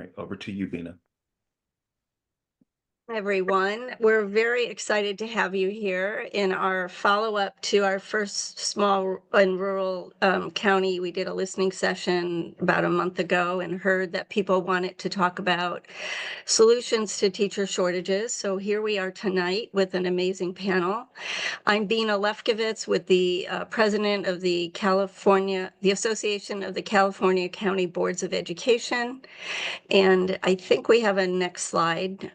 right, over to you, Bina. Everyone. We're very excited to have you here in our follow-up to our first small and rural county. We did a listening session about a month ago and heard that people wanted to talk about solutions to teacher shortages. So here we are tonight with an amazing panel. I'm Bina Lefkowitz with the president of the Association of the California County Boards of Education. And I think we have a next slide.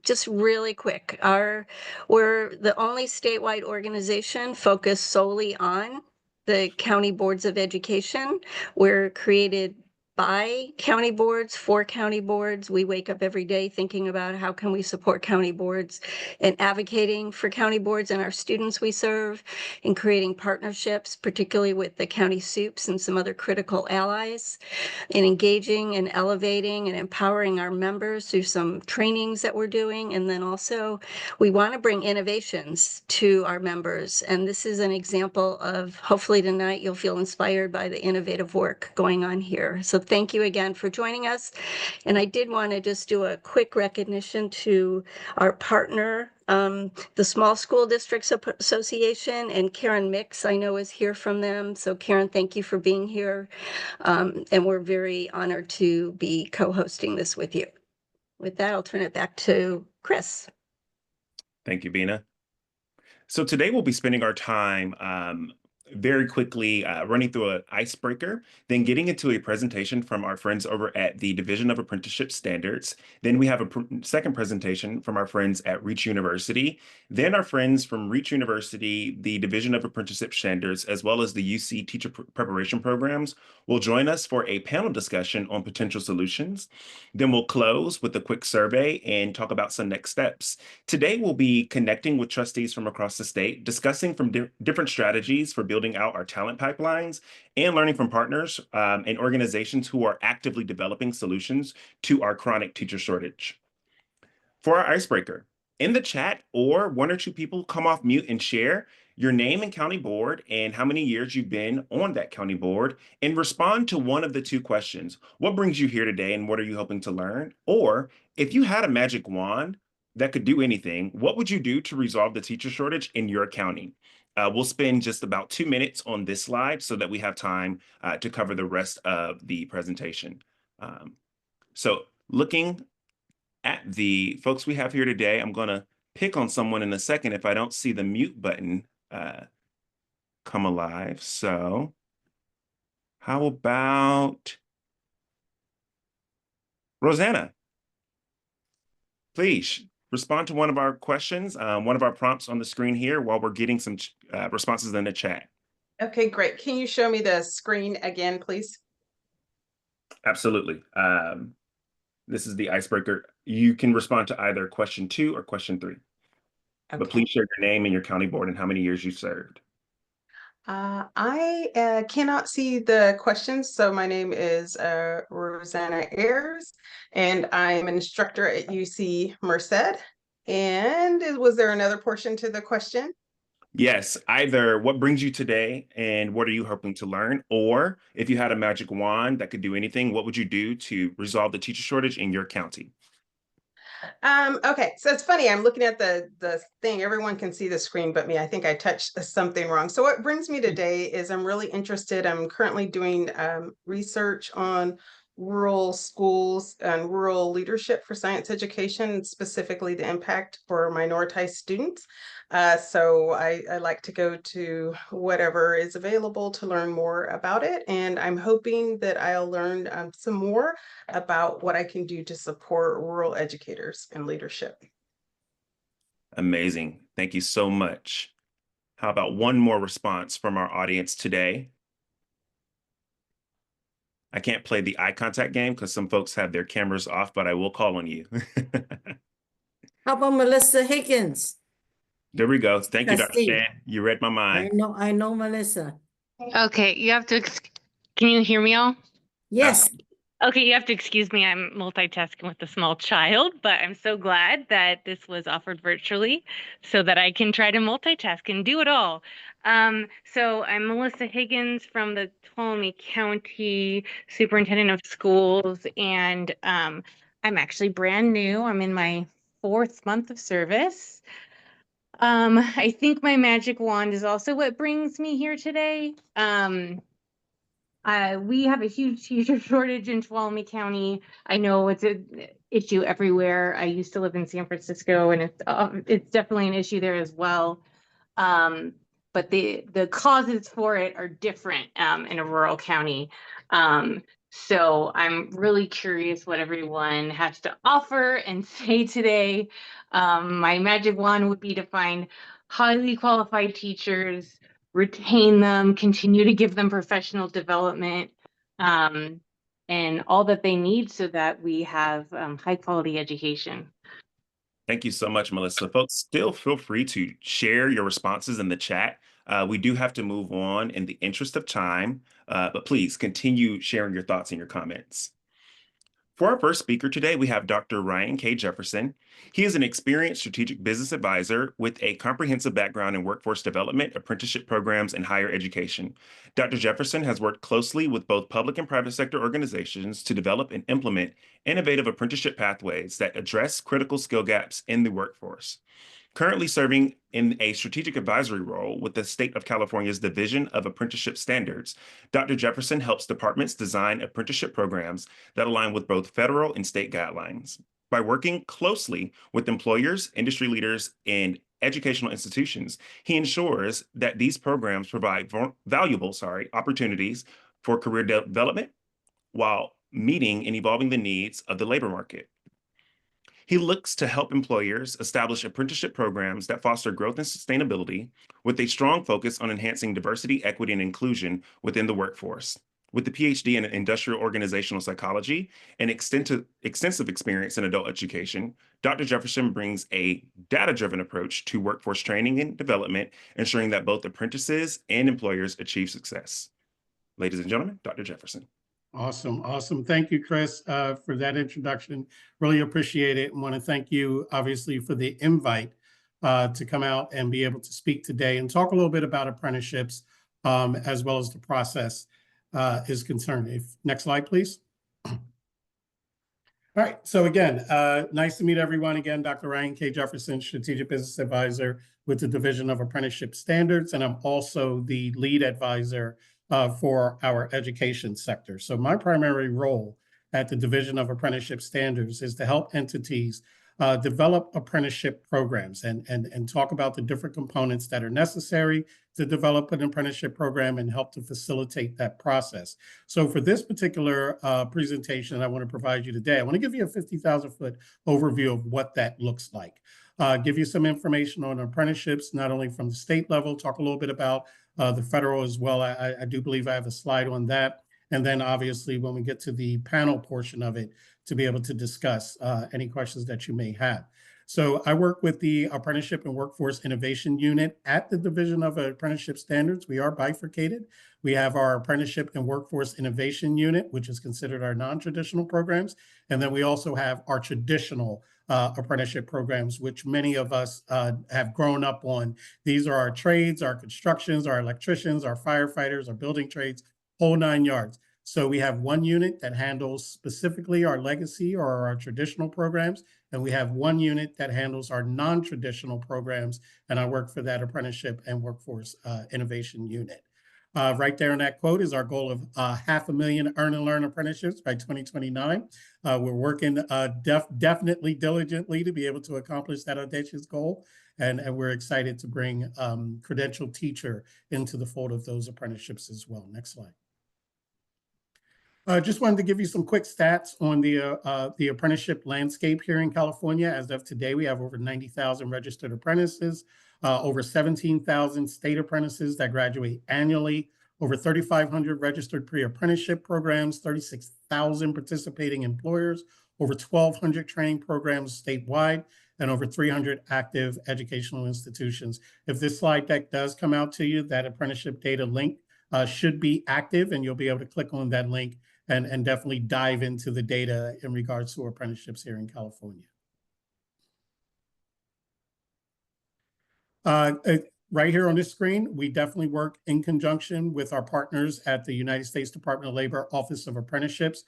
Just really quick, we're the only statewide organization focused solely on the county boards of education. We're created by county boards, for county boards. We wake up every day thinking about how can we support county boards and advocating for county boards and our students we serve, and creating partnerships, particularly with the county SUPs and some other critical allies, in engaging and elevating and empowering our members through some trainings that we're doing. And then also we want to bring innovations to our members. And this is an example of, hopefully tonight you'll feel inspired by the innovative work going on here. So thank you again for joining us. And I did want to just do a quick recognition to our partner, the Small School Districts Association, and Karen Mix, I know, is here from them. So Karen, thank you for being here. And we're very honored to be co-hosting this with you. With that, I'll turn it back to Chris. Thank you, Bina. So today we'll be spending our time very quickly running through an icebreaker, then getting into a presentation from our friends over at the Division of Apprenticeship Standards. Then we have a second presentation from our friends at Reach University. Then our friends from Reach University, the Division of Apprenticeship Standards, as well as the UC Teacher Preparation Programs, will join us for a panel discussion on potential solutions. Then we'll close with a quick survey and talk about some next steps. Today, we'll be connecting with trustees from across the state, discussing from different strategies for building out our talent pipelines, and learning from partners and organizations who are actively developing solutions to our chronic teacher shortage. For our icebreaker, in the chat, or one or two people come off mute and share your name and county board and how many years you've been on that county board, and respond to one of the two questions. What brings you here today and what are you hoping to learn? Or if you had a magic wand that could do anything, what would you do to resolve the teacher shortage in your county? We'll spend just about 2 minutes on this slide so that we have time to cover the rest of the presentation. So looking at the folks we have here today, I'm going to pick on someone in a second if I don't see the mute button come alive. So how about Rosanna? Please respond to one of our questions, one of our prompts on the screen here while we're getting some responses in the chat. Okay, great. Can you show me the screen again, please? Absolutely. This is the icebreaker. You can respond to either question 2 or question 3. Okay. But please share your name and your county board and how many years you served. I cannot see the questions. So my name is Rosanna Ayers, and I'm an instructor at UC Merced. And was there another portion to the question? Yes, either what brings you today and what are you hoping to learn? Or if you had a magic wand that could do anything, what would you do to resolve the teacher shortage in your county? Okay, so it's funny. I'm looking at the thing. Everyone can see the screen but me. I think I touched something wrong. So what brings me today is I'm really interested. I'm currently doing research on rural schools and rural leadership for science education, specifically the impact for minoritized students. So I like to go to whatever is available to learn more about it. And I'm hoping that I'll learn some more about what I can do to support rural educators and leadership. Amazing. Thank you so much. How about one more response from our audience today? I can't play the eye contact game because some folks have their cameras off, but I will call on you. How about Melissa Higgins? There we go. Thank you, Dr. Stan. You read my mind. I know Melissa. Okay, you have to, can you hear me all? Yes. Okay, you have to excuse me. I'm multitasking with a small child, but I'm so glad that this was offered virtually so that I can try to multitask and do it all. So I'm Melissa Higgins from the Tuolumne County Superintendent of Schools, and I'm actually brand new. I'm in my 4th month of service. I think my magic wand is also what brings me here today. We have a huge teacher shortage in Tuolumne County. I know it's an issue everywhere. I used to live in San Francisco, and it's definitely an issue there as well. But the causes for it are different in a rural county. So I'm really curious what everyone has to offer and say today. My magic wand would be to find highly qualified teachers, retain them, continue to give them professional development, and all that they need so that we have high quality education. Thank you so much, Melissa. Folks, still feel free to share your responses in the chat. We do have to move on in the interest of time, but please continue sharing your thoughts and your comments. For our first speaker today, we have Dr. Ryan K. Jefferson. He is an experienced strategic business advisor with a comprehensive background in workforce development, apprenticeship programs, and higher education. Dr. Jefferson has worked closely with both public and private sector organizations to develop and implement innovative apprenticeship pathways that address critical skill gaps in the workforce. Currently serving in a strategic advisory role with the State of California's Division of Apprenticeship Standards, Dr. Jefferson helps departments design apprenticeship programs that align with both federal and state guidelines. By working closely with employers, industry leaders, and educational institutions, he ensures that these programs provide valuable opportunities for career development while meeting and evolving the needs of the labor market. He looks to help employers establish apprenticeship programs that foster growth and sustainability with a strong focus on enhancing diversity, equity, and inclusion within the workforce. With a PhD in industrial organizational psychology and extensive experience in adult education, Dr. Jefferson brings a data-driven approach to workforce training and development, ensuring that both apprentices and employers achieve success. Ladies and gentlemen, Dr. Jefferson. Awesome. Awesome. Thank you, Chris, for that introduction. Really appreciate it. And want to thank you, obviously, for the invite to come out and be able to speak today and talk a little bit about apprenticeships as well as the process is concerned. Next slide, please. All right. So again, nice to meet everyone. Again, Dr. Ryan K. Jefferson, Strategic Business Advisor with the Division of Apprenticeship Standards. And I'm also the lead advisor for our education sector. So my primary role at the Division of Apprenticeship Standards is to help entities develop apprenticeship programs and talk about the different components that are necessary to develop an apprenticeship program and help to facilitate that process. So for this particular presentation I want to provide you today, I want to give you a 50,000-foot overview of what that looks like. Give you some information on apprenticeships, not only from the state level, talk a little bit about the federal as well. I do believe I have a slide on that. And then obviously when we get to the panel portion of it, to be able to discuss any questions that you may have. So I work with the Apprenticeship and Workforce Innovation Unit at the Division of Apprenticeship Standards. We are bifurcated. We have our Apprenticeship and Workforce Innovation Unit, which is considered our non-traditional programs. And then we also have our traditional apprenticeship programs, which many of us have grown up on. These are our trades, our constructions, our electricians, our firefighters, our building trades, whole 9 yards. So we have one unit that handles specifically our legacy or our traditional programs, and we have one unit that handles our non-traditional programs, and I work for that Apprenticeship and Workforce Innovation Unit. Right there in that quote is our goal of 500,000 earn and learn apprenticeships by 2029. We're working definitely diligently to be able to accomplish that audacious goal, and we're excited to bring credentialed teacher into the fold of those apprenticeships as well. Next slide. Just wanted to give you some quick stats on the apprenticeship landscape here in California. As of today, we have over 90,000 registered apprentices, over 17,000 state apprentices that graduate annually, over 3,500 registered pre-apprenticeship programs, 36,000 participating employers, over 1,200 training programs statewide, and over 300 active educational institutions. If this slide deck does come out to you, that apprenticeship data link should be active, and you'll be able to click on that link and definitely dive into the data in regards to apprenticeships here in California. right here on this screen, we definitely work in conjunction with our partners at the United States Department of Labor Office of Apprenticeships.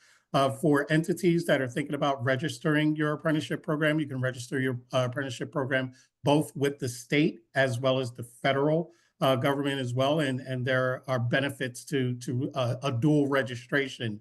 For entities that are thinking about registering your apprenticeship program, you can register your apprenticeship program both with the state as well as the federal government as well. And there are benefits to a dual registration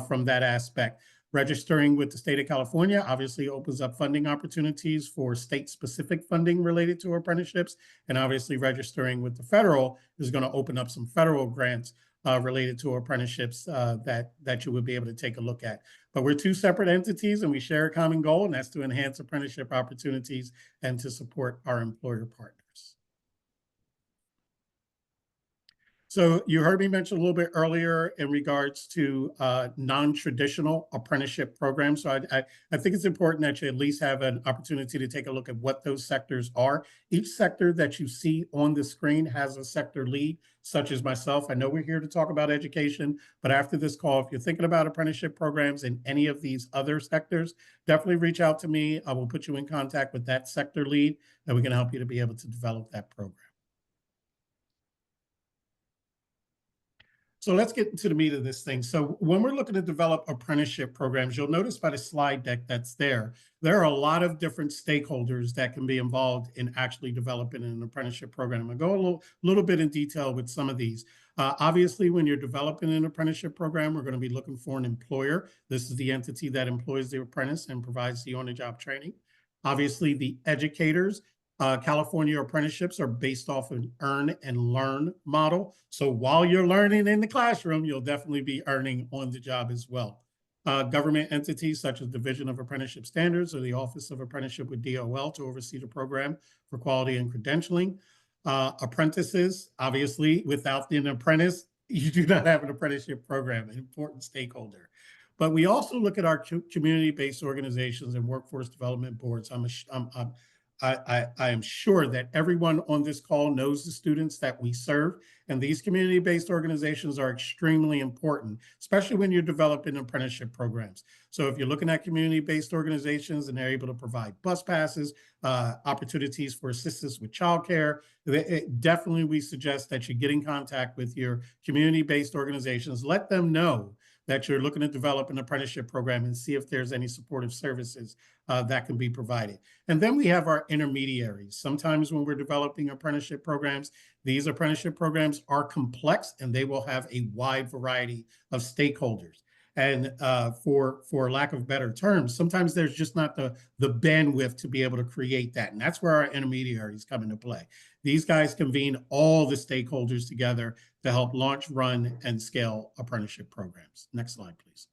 from that aspect. Registering with the state of California obviously opens up funding opportunities for state-specific funding related to apprenticeships. And obviously registering with the federal is going to open up some federal grants related to apprenticeships that you would be able to take a look at. But we're two separate entities and we share a common goal, and that's to enhance apprenticeship opportunities and to support our employer partners. So you heard me mention a little bit earlier in regards to non-traditional apprenticeship programs. So I think it's important that you at least have an opportunity to take a look at what those sectors are. Each sector that you see on the screen has a sector lead, such as myself. I know we're here to talk about education, but after this call, if you're thinking about apprenticeship programs in any of these other sectors, definitely reach out to me. I will put you in contact with that sector lead, and we can help you to be able to develop that program. So let's get into the meat of this thing. So when we're looking to develop apprenticeship programs, you'll notice by the slide deck that's there are a lot of different stakeholders that can be involved in actually developing an apprenticeship program. I'm going to go a little bit in detail with some of these. Obviously, when you're developing an apprenticeship program, we're going to be looking for an employer. This is the entity that employs the apprentice and provides the on-the-job training. Obviously, the educators. California apprenticeships are based off an earn and learn model. So while you're learning in the classroom, you'll definitely be earning on the job as well. Government entities such as Division of Apprenticeship Standards or the Office of Apprenticeship with DOL to oversee the program for quality and credentialing. Apprentices, obviously, without an apprentice, you do not have an apprenticeship program, an important stakeholder. But we also look at our community-based organizations and workforce development boards. I am sure that everyone on this call knows the students that we serve, and these community-based organizations are extremely important, especially when you're developing apprenticeship programs. So if you're looking at community-based organizations and they're able to provide bus passes, opportunities for assistance with childcare, definitely we suggest that you get in contact with your community-based organizations. Let them know that you're looking to develop an apprenticeship program and see if there's any supportive services that can be provided. And then we have our intermediaries. Sometimes when we're developing apprenticeship programs, these apprenticeship programs are complex and they will have a wide variety of stakeholders. And for lack of better terms, sometimes there's just not the bandwidth to be able to create that. And that's where our intermediaries come into play. These guys convene all the stakeholders together to help launch, run, and scale apprenticeship programs. Next slide, please.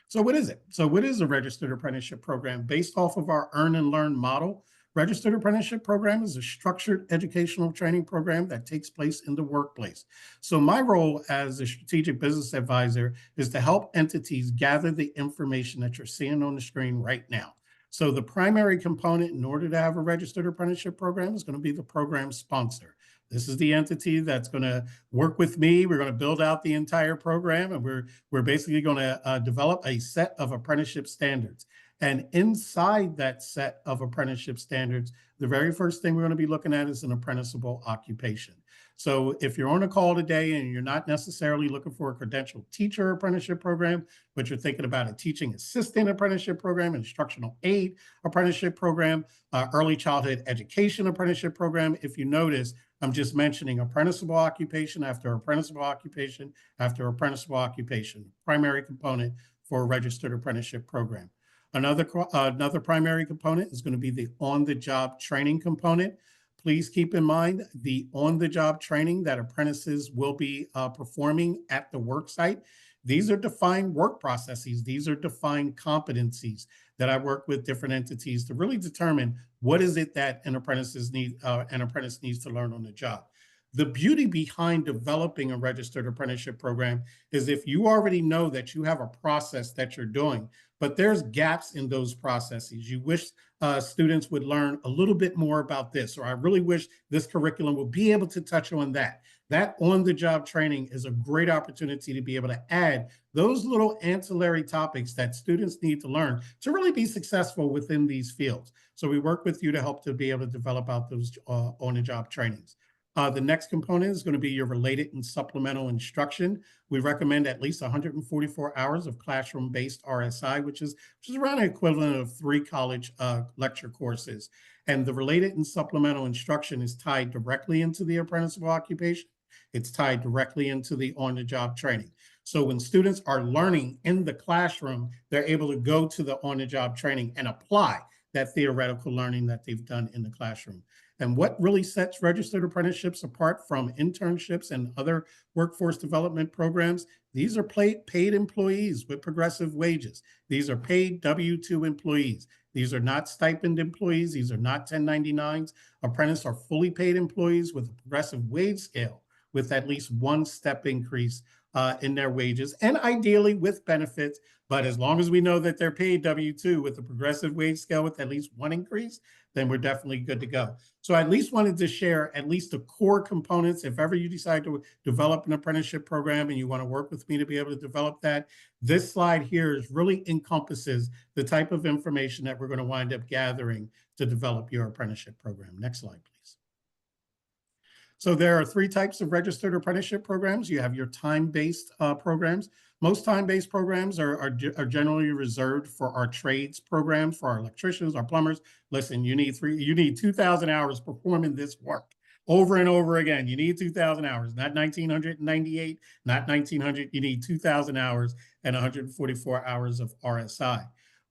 So what is it? So what is a registered apprenticeship program? Based off of our earn and learn model, registered apprenticeship program is a structured educational training program that takes place in the workplace. So my role as a strategic business advisor is to help entities gather the information that you're seeing on the screen right now. So the primary component in order to have a registered apprenticeship program is going to be the program sponsor. This is the entity that's going to work with me. We're going to build out the entire program, and we're basically going to develop a set of apprenticeship standards. And inside that set of apprenticeship standards, the very first thing we're going to be looking at is an apprenticeable occupation. So if you're on a call today and you're not necessarily looking for a credentialed teacher apprenticeship program, but you're thinking about a teaching assistant apprenticeship program, instructional aid apprenticeship program, early childhood education apprenticeship program, if you notice, I'm just mentioning apprenticeable occupation after apprenticeable occupation after apprenticeable occupation, primary component for a registered apprenticeship program. Another primary component is going to be the on-the-job training component. Please keep in mind the on-the-job training that apprentices will be performing at the work site. These are defined work processes. These are defined competencies that I work with different entities to really determine what is it that an apprentice needs to learn on the job. The beauty behind developing a registered apprenticeship program is if you already know that you have a process that you're doing, but there's gaps in those processes. You wish students would learn a little bit more about this, or I really wish this curriculum would be able to touch on that. that on-the-job training is a great opportunity to be able to add those little ancillary topics that students need to learn to really be successful within these fields. So we work with you to help to be able to develop out those on-the-job trainings. The next component is going to be your related and supplemental instruction. We recommend at least 144 hours of classroom-based RSI, which is around the equivalent of 3 college lecture courses. And the related and supplemental instruction is tied directly into the apprenticeable occupation. It's tied directly into the on-the-job training. So when students are learning in the classroom, they're able to go to the on-the-job training and apply that theoretical learning that they've done in the classroom. And what really sets registered apprenticeships apart from internships and other workforce development programs, these are paid employees with progressive wages. These are paid W-2 employees. These are not stipend employees. These are not 1099s. Apprentices are fully paid employees with a progressive wage scale with at least 1 step increase in their wages, and ideally with benefits. But as long as we know that they're paid W-2 with a progressive wage scale with at least 1 increase, then we're definitely good to go. So I at least wanted to share at least the core components. If ever you decide to develop an apprenticeship program and you want to work with me to be able to develop that, this slide here is really encompasses the type of information that we're going to wind up gathering to develop your apprenticeship program. Next slide, please. So there are 3 types of registered apprenticeship programs. You have your time-based programs. Most time-based programs are generally reserved for our trades programs, for our electricians, our plumbers. Listen, you need 2,000 hours performing this work over and over again. You need 2,000 hours, not 1,998, not 1,900. You need 2,000 hours and 144 hours of RSI.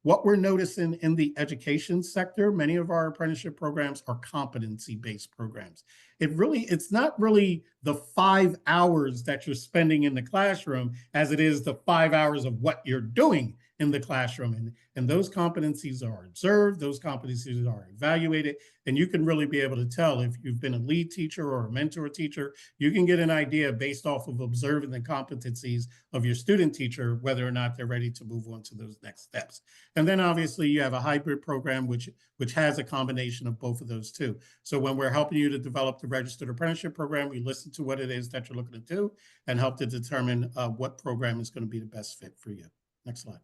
What we're noticing in the education sector, many of our apprenticeship programs are competency-based programs. It's not really the 5 hours that you're spending in the classroom as it is the 5 hours of what you're doing in the classroom. And those competencies are observed, those competencies are evaluated, and you can really be able to tell if you've been a lead teacher or a mentor teacher. You can get an idea based off of observing the competencies of your student teacher, whether or not they're ready to move on to those next steps. And then obviously you have a hybrid program, which has a combination of both of those too. So when we're helping you to develop the registered apprenticeship program, we listen to what it is that you're looking to do and help to determine what program is going to be the best fit for you. Next slide.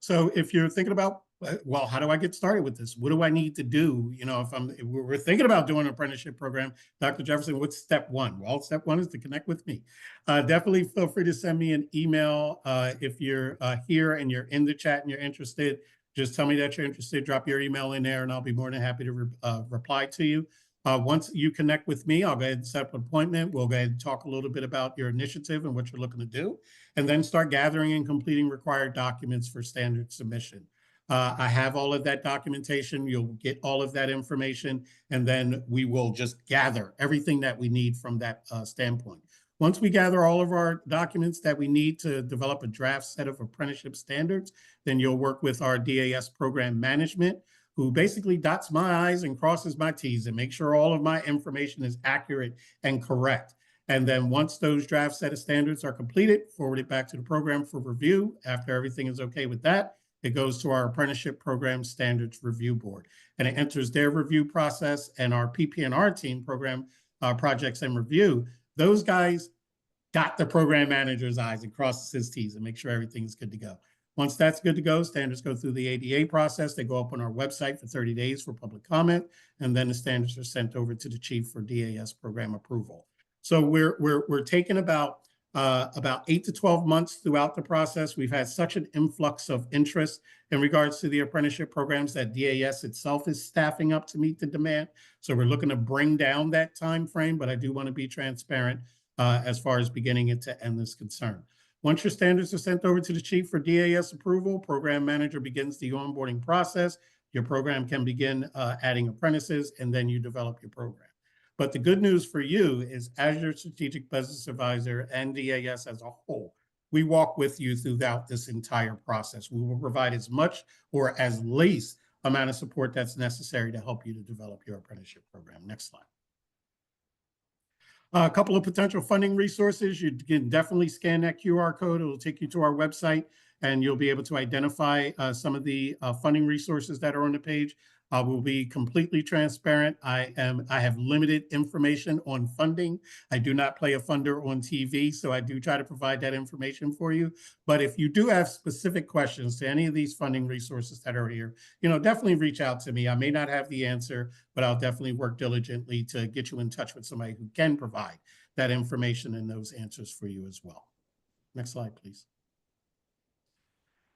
So if you're thinking about, well, how do I get started with this? What do I need to do? You know, if we're thinking about doing an apprenticeship program, Dr. Jefferson, what's step 1? Well, step 1 is to connect with me. Definitely feel free to send me an email. If you're here and you're in the chat and you're interested, just tell me that you're interested, drop your email in there and I'll be more than happy to reply to you. Once you connect with me, I'll go ahead and set up an appointment. We'll go ahead and talk a little bit about your initiative and what you're looking to do, and then start gathering and completing required documents for standard submission. I have all of that documentation. You'll get all of that information, and then we will just gather everything that we need from that standpoint. Once we gather all of our documents that we need to develop a draft set of apprenticeship standards, then you'll work with our DAS program management, who basically dots my I's and crosses my T's and make sure all of my information is accurate and correct. And then once those draft set of standards are completed, forward it back to the program for review. After everything is okay with that, it goes to our Apprenticeship Program Standards Review Board, and it enters their review process. And our PP&R team, Program Projects and Review, those guys dot the program manager's I's and crosses his T's and make sure everything is good to go. Once that's good to go, standards go through the ADA process. They go up on our website for 30 days for public comment, and then the standards are sent over to the chief for DAS program approval. So we're taking about 8 to 12 months throughout the process. We've had such an influx of interest in regards to the apprenticeship programs that DAS itself is staffing up to meet the demand. So we're looking to bring down that time frame, but I do want to be transparent as far as beginning it to end is concerned. Once your standards are sent over to the chief for DAS approval, program manager begins the onboarding process. Your program can begin adding apprentices, and then you develop your program. But the good news for you is, as your strategic business advisor and DAS as a whole, we walk with you throughout this entire process. We will provide as much or as least amount of support that's necessary to help you to develop your apprenticeship program. Next slide. A couple of potential funding resources. You can definitely scan that QR code. It will take you to our website, and you'll be able to identify some of the funding resources that are on the page. I will be completely transparent. I have limited information on funding. I do not play a funder on TV, so I do try to provide that information for you. But if you do have specific questions to any of these funding resources that are here, definitely reach out to me. I may not have the answer, but I'll definitely work diligently to get you in touch with somebody who can provide that information and those answers for you as well. Next slide, please.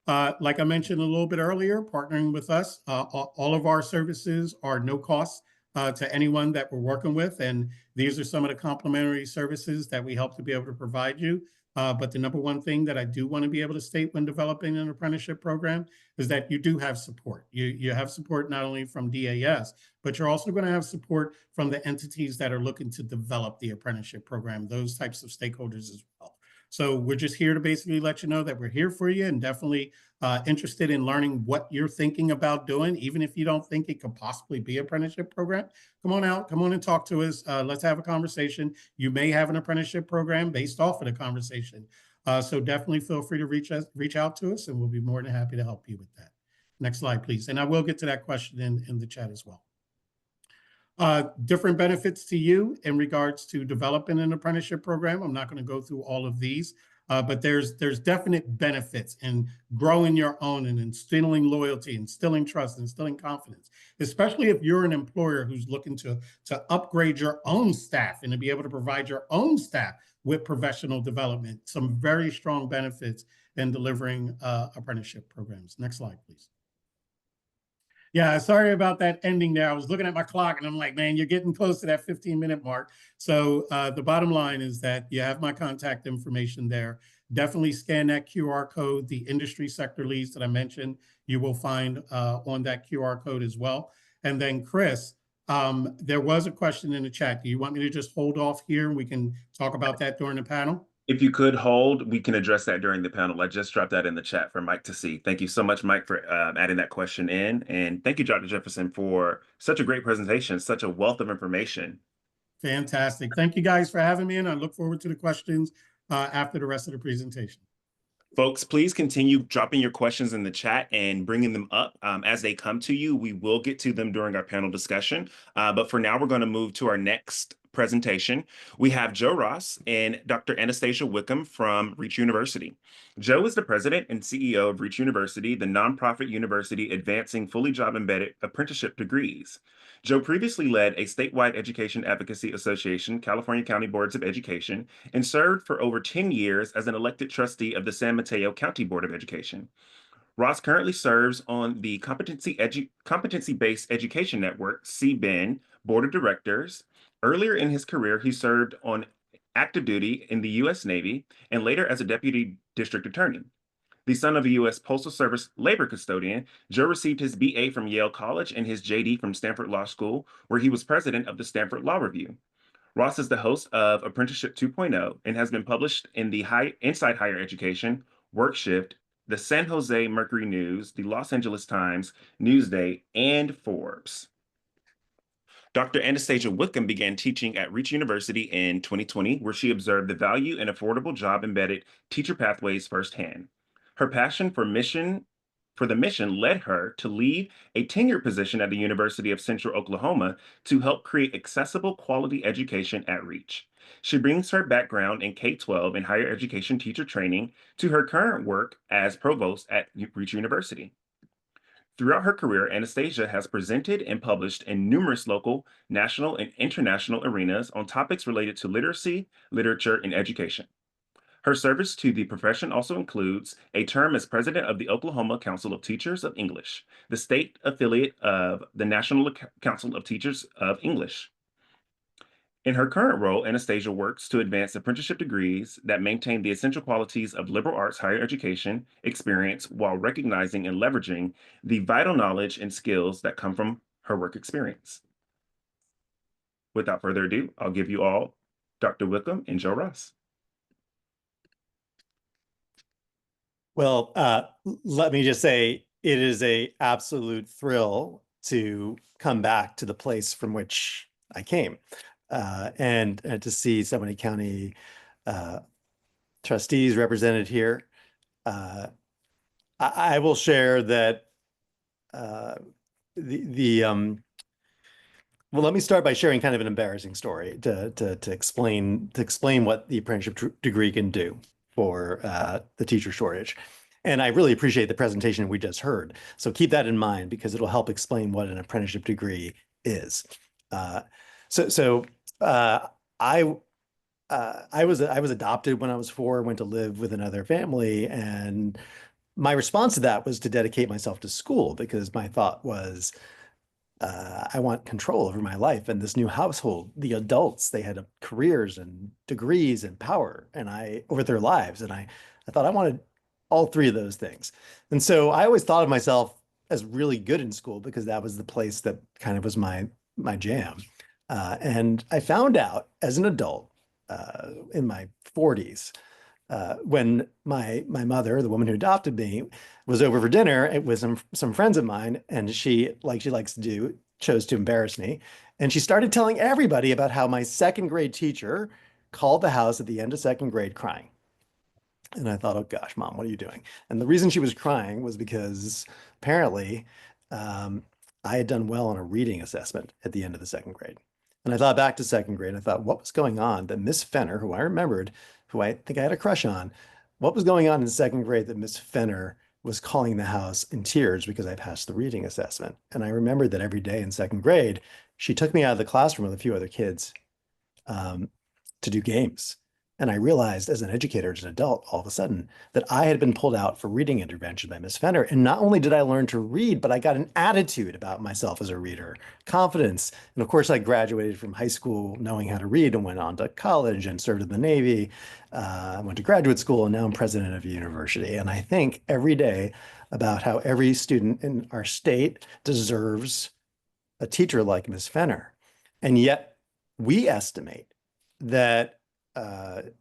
Like I mentioned a little bit earlier, partnering with us, all of our services are no cost to anyone that we're working with. And these are some of the complimentary services that we help to be able to provide you. But the number one thing that I do want to be able to state when developing an apprenticeship program is that you do have support. You have support not only from DAS, but you're also going to have support from the entities that are looking to develop the apprenticeship program, those types of stakeholders as well. So we're just here to basically let you know that we're here for you and definitely interested in learning what you're thinking about doing, even if you don't think it could possibly be an apprenticeship program. Come on out, come on and talk to us. Let's have a conversation. You may have an apprenticeship program based off of the conversation. So definitely feel free to reach out to us and we'll be more than happy to help you with that. Next slide, please. And I will get to that question in the chat as well. Different benefits to you in regards to developing an apprenticeship program. I'm not going to go through all of these, but there's definite benefits in growing your own and instilling loyalty, instilling trust, instilling confidence, especially if you're an employer who's looking to upgrade your own staff and to be able to provide your own staff with professional development. Some very strong benefits in delivering apprenticeship programs. Next slide, please. Yeah, sorry about that ending there. I was looking at my clock and I'm like, man, you're getting close to that 15-minute mark. So the bottom line is that you have my contact information there. Definitely scan that QR code. The industry sector leads that I mentioned, you will find on that QR code as well. And then Chris, there was a question in the chat. Do you want me to just hold off here and we can talk about that during the panel? If you could hold, we can address that during the panel. I just dropped that in the chat for Mike to see. Thank you so much, Mike, for adding that question in. And thank you, Dr. Jefferson, for such a great presentation, such a wealth of information. Fantastic. Thank you guys for having me. And I look forward to the questions after the rest of the presentation. Folks, please continue dropping your questions in the chat and bringing them up as they come to you. We will get to them during our panel discussion. But for now, we're going to move to our next presentation. We have Joe Ross and Dr. Anastasia Wickham from Reach University. Joe is the president and CEO of Reach University, the nonprofit university advancing fully job-embedded apprenticeship degrees. Joe previously led a statewide education advocacy association, California County Boards of Education, and served for over 10 years as an elected trustee of the San Mateo County Board of Education. Ross currently serves on the Competency-Based Education Network, CBEN, Board of Directors. Earlier in his career, he served on active duty in the U.S. Navy and later as a deputy district attorney. The son of a U.S. Postal Service labor custodian, Joe received his BA from Yale College and his JD from Stanford Law School, where he was president of the Stanford Law Review. Ross is the host of Apprenticeship 2.0 and has been published in the Inside Higher Education, WorkShift, the San Jose Mercury News, the Los Angeles Times, Newsday, and Forbes. Dr. Anastasia Wickham began teaching at Reach University in 2020, where she observed the value in affordable job-embedded teacher pathways firsthand. Her passion for the mission led her to leave a tenured position at the University of Central Oklahoma to help create accessible quality education at Reach. She brings her background in K-12 and higher education teacher training to her current work as provost at Reach University. Throughout her career, Anastasia has presented and published in numerous local, national, and international arenas on topics related to literacy, literature, and education. Her service to the profession also includes a term as president of the Oklahoma Council of Teachers of English, the state affiliate of the National Council of Teachers of English. In her current role, Anastasia works to advance apprenticeship degrees that maintain the essential qualities of liberal arts higher education experience while recognizing and leveraging the vital knowledge and skills that come from her work experience. Without further ado, I'll give you all Dr. Wickham and Joe Ross. Well, let me just say it is an absolute thrill to come back to the place from which I came and to see so many county trustees represented here. I will share that well, let me start by sharing kind of an embarrassing story to explain what the apprenticeship degree can do for the teacher shortage. And I really appreciate the presentation we just heard. So keep that in mind because it'll help explain what an apprenticeship degree is. Uh, so I was adopted when I was 4, went to live with another family, and my response to that was to dedicate myself to school because my thought was, I want control over my life and this new household. The adults, they had careers and degrees and power, and over their lives, and I thought I wanted all 3 of those things. And so I always thought of myself as really good in school because that was the place that kind of was my jam. And I found out as an adult in my 40s when my mother, the woman who adopted me, was over for dinner with some friends of mine, and she, like she likes to do, chose to embarrass me. And she started telling everybody about how my 2nd grade teacher called the house at the end of 2nd grade crying. And I thought, oh gosh, Mom, what are you doing? And the reason she was crying was because apparently I had done well on a reading assessment at the end of the 2nd grade. And I thought back to 2nd grade and I thought, what was going on that Miss Fenner, who I remembered, who I think I had a crush on, what was going on in 2nd grade that Miss Fenner was calling the house in tears because I passed the reading assessment? And I remembered that every day in 2nd grade, she took me out of the classroom with a few other kids to do games. And I realized as an educator, as an adult, all of a sudden that I had been pulled out for reading intervention by Miss Fenner. And not only did I learn to read, but I got an attitude about myself as a reader, confidence. And of course, I graduated from high school knowing how to read and went on to college and served in the Navy. I went to graduate school and now I'm president of a university. And I think every day about how every student in our state deserves a teacher like Miss Fenner. And yet we estimate that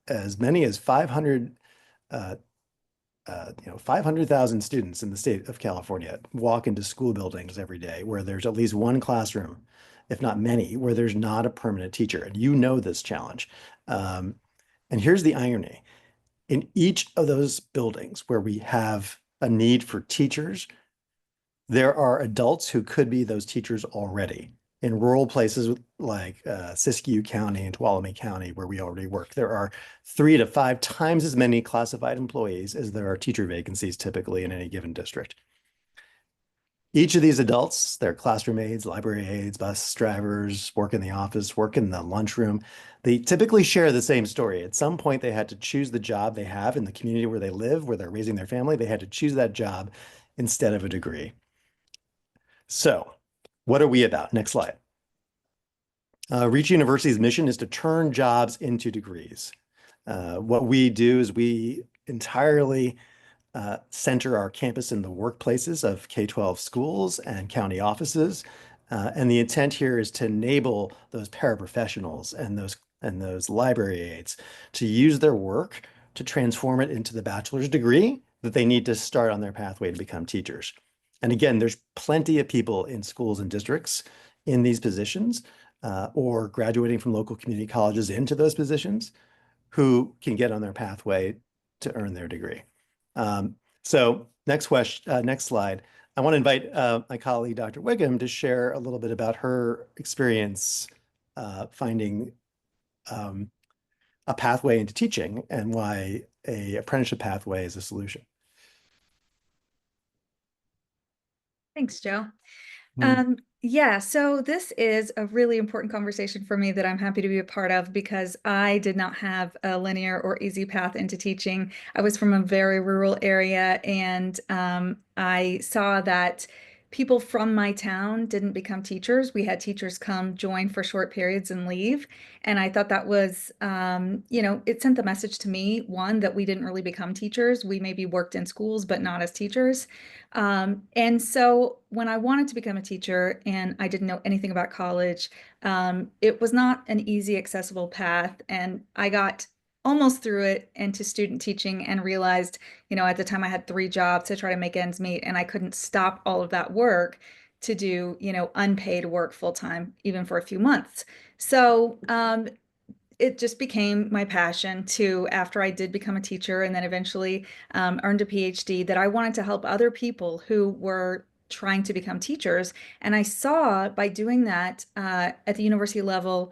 as many as 500,000 students in the state of California walk into school buildings every day where there's at least one classroom, if not many, where there's not a permanent teacher. And you know this challenge. And here's the irony. In each of those buildings where we have a need for teachers, there are adults who could be those teachers already. In rural places like Siskiyou County and Tuolumne County, where we already work, there are 3 to 5 times as many classified employees as there are teacher vacancies typically in any given district. Each of these adults, they're classroom aides, library aides, bus drivers, work in the office, work in the lunchroom. They typically share the same story. At some point, they had to choose the job they have in the community where they live, where they're raising their family. They had to choose that job instead of a degree. So, what are we about? Next slide. Reach University's mission is to turn jobs into degrees. What we do is we entirely center our campus in the workplaces of K-12 schools and county offices. And the intent here is to enable those paraprofessionals and those library aides to use their work to transform it into the bachelor's degree that they need to start on their pathway to become teachers. And again, there's plenty of people in schools and districts in these positions or graduating from local community colleges into those positions who can get on their pathway to earn their degree. So next slide. I want to invite my colleague, Dr. Wiggum, to share a little bit about her experience finding a pathway into teaching and why an apprenticeship pathway is a solution. Thanks, Joe. Yeah, so this is a really important conversation for me that I'm happy to be a part of because I did not have a linear or easy path into teaching. I was from a very rural area, and I saw that people from my town didn't become teachers. We had teachers come join for short periods and leave. And I thought that was, it sent the message to me, one, that we didn't really become teachers. We maybe worked in schools, but not as teachers. And so when I wanted to become a teacher and I didn't know anything about college, it was not an easy, accessible path. And I got almost through it into student teaching and realized, at the time I had 3 jobs to try to make ends meet, and I couldn't stop all of that work to do, unpaid work full time, even for a few months. So it just became my passion to, after I did become a teacher and then eventually earned a PhD, that I wanted to help other people who were trying to become teachers. And I saw by doing that at the university level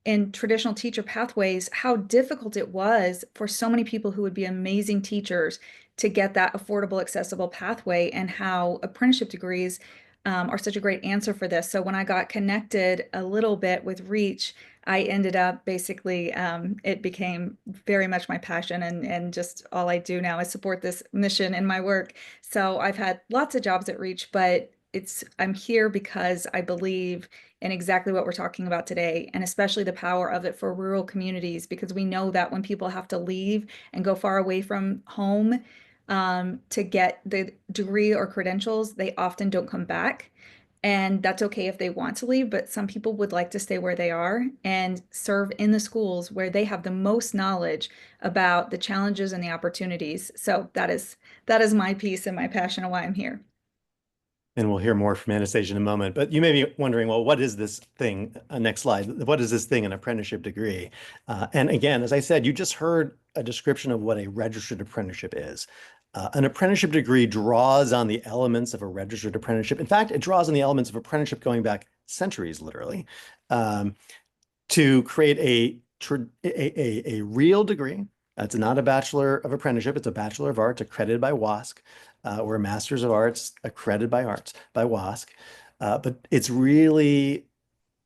in traditional teacher pathways, how difficult it was for so many people who would be amazing teachers to get that affordable, accessible pathway, and how apprenticeship degrees are such a great answer for this. So when I got connected a little bit with Reach, I ended up basically, it became very much my passion, and just all I do now is support this mission in my work. So I've had lots of jobs at Reach, but I'm here because I believe in exactly what we're talking about today, and especially the power of it for rural communities, because we know that when people have to leave and go far away from home to get the degree or credentials, they often don't come back. And that's okay if they want to leave, but some people would like to stay where they are and serve in the schools where they have the most knowledge about the challenges and the opportunities. So that is my piece and my passion and why I'm here. And we'll hear more from Anastasia in a moment, but you may be wondering, well, what is this thing? Next slide. What is this thing, an apprenticeship degree? And again, as I said, you just heard a description of what a registered apprenticeship is. An apprenticeship degree draws on the elements of a registered apprenticeship. In fact, it draws on the elements of apprenticeship going back centuries, literally, to create a real degree. It's not a Bachelor of Apprenticeship, it's a Bachelor of Arts accredited by WASC, or a Masters of Arts accredited by WASC. But it's really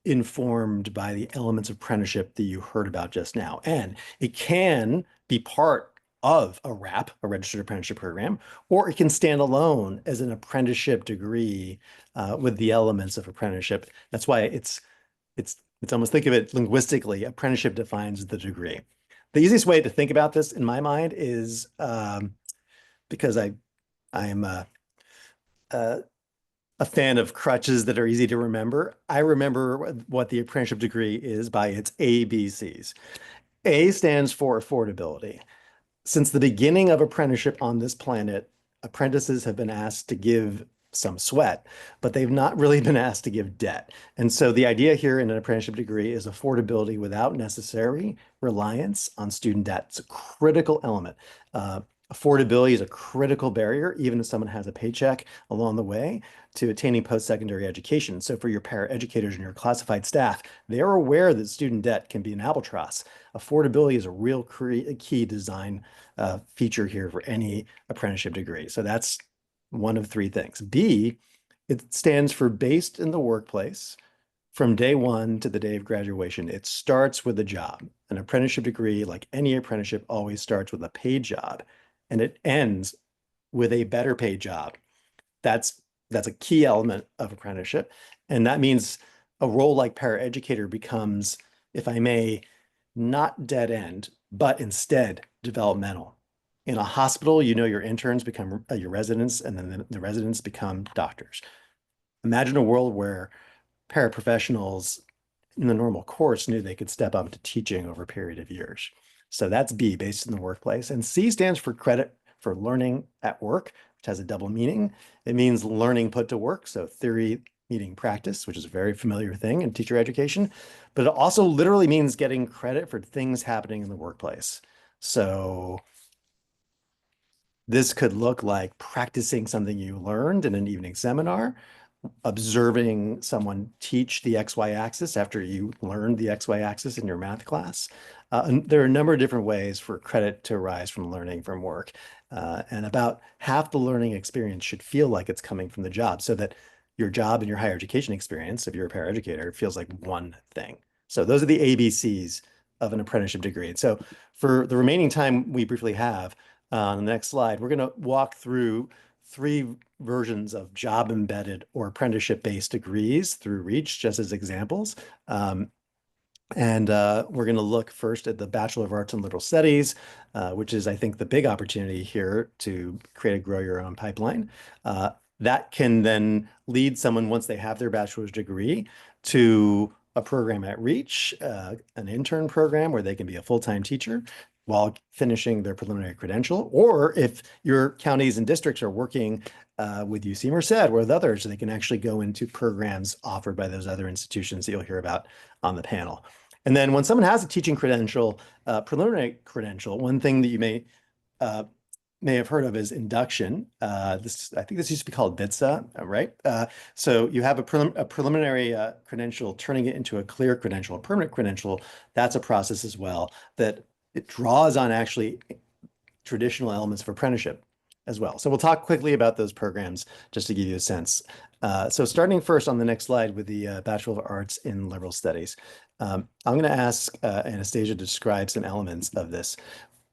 informed by the elements of apprenticeship that you heard about just now. And it can be part of a RAP, a Registered Apprenticeship Program, or it can stand alone as an apprenticeship degree with the elements of apprenticeship. That's why it's almost, think of it linguistically, apprenticeship defines the degree. The easiest way to think about this in my mind is because I'm a fan of crutches that are easy to remember. I remember what the apprenticeship degree is by its ABCs. A stands for affordability. Since the beginning of apprenticeship on this planet, apprentices have been asked to give some sweat, but they've not really been asked to give debt. And so the idea here in an apprenticeship degree is affordability without necessary reliance on student debt. It's a critical element. Affordability is a critical barrier, even if someone has a paycheck along the way, to attaining post-secondary education. So for your paraeducators and your classified staff, they are aware that student debt can be an albatross. Affordability is a real key design feature here for any apprenticeship degree. So that's one of three things. B, it stands for based in the workplace from day one to the day of graduation. It starts with a job. An apprenticeship degree, like any apprenticeship, always starts with a paid job, and it ends with a better paid job. That's a key element of apprenticeship. And that means a role like paraeducator becomes, if I may, not dead end, but instead developmental. In a hospital, you know, your interns become your residents, and then the residents become doctors. Imagine a world where paraprofessionals in the normal course knew they could step up to teaching over a period of years. So that's B, based in the workplace. And C stands for credit for learning at work, which has a double meaning. It means learning put to work. So theory meeting practice, which is a very familiar thing in teacher education, but it also literally means getting credit for things happening in the workplace. So this could look like practicing something you learned in an evening seminar, observing someone teach the XY axis after you learned the XY axis in your math class. And there are a number of different ways for credit to arise from learning from work. And about half the learning experience should feel like it's coming from the job, so that your job and your higher education experience, if you're a paraeducator, feels like one thing. So those are the ABCs of an apprenticeship degree. And so for the remaining time we briefly have, on the next slide, we're going to walk through three versions of job embedded or apprenticeship based degrees through Reach, just as examples. We're going to look first at the Bachelor of Arts in Liberal Studies, which is, I think, the big opportunity here to create a grow your own pipeline. That can then lead someone, once they have their bachelor's degree, to a program at Reach, an intern program where they can be a full-time teacher while finishing their preliminary credential. Or if your counties and districts are working with UC Merced or with others, they can actually go into programs offered by those other institutions that you'll hear about on the panel. And then when someone has a teaching credential, preliminary credential, one thing that you may may have heard of is induction. I think this used to be called VITSA, right? So you have a preliminary credential, turning it into a clear credential, a permanent credential. That's a process as well that it draws on actually traditional elements of apprenticeship as well. So we'll talk quickly about those programs just to give you a sense. So starting first on the next slide with the Bachelor of Arts in Liberal Studies. I'm going to ask Anastasia to describe some elements of this.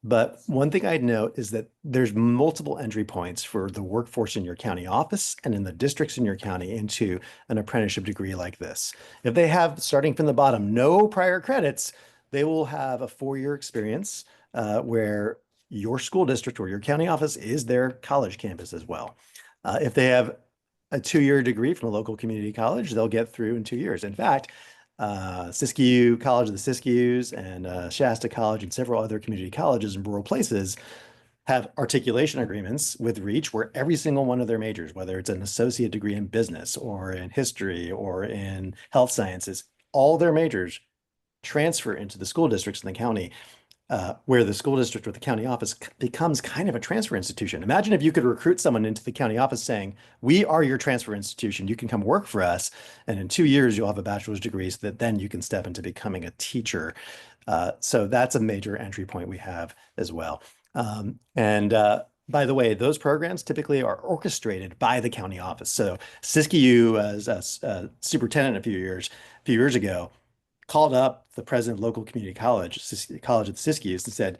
But one thing I'd note is that there's multiple entry points for the workforce in your county office and in the districts in your county into an apprenticeship degree like this. If they have, starting from the bottom, no prior credits, they will have a 4-year experience where your school district or your county office is their college campus as well. If they have a 2-year degree from a local community college, they'll get through in 2 years. In fact, Siskiyou College of the Siskiyous and Shasta College and several other community colleges in rural places have articulation agreements with Reach where every single one of their majors, whether it's an associate degree in business or in history or in health sciences, all their majors transfer into the school districts in the county, where the school district or the county office becomes kind of a transfer institution. Imagine if you could recruit someone into the county office saying, we are your transfer institution, you can come work for us, and in 2 years you'll have a bachelor's degree so that then you can step into becoming a teacher. So that's a major entry point we have as well. By the way, those programs typically are orchestrated by the county office. So Siskiyou, as a superintendent a few years ago, called up the president of local community college, College of the Siskiyous, and said,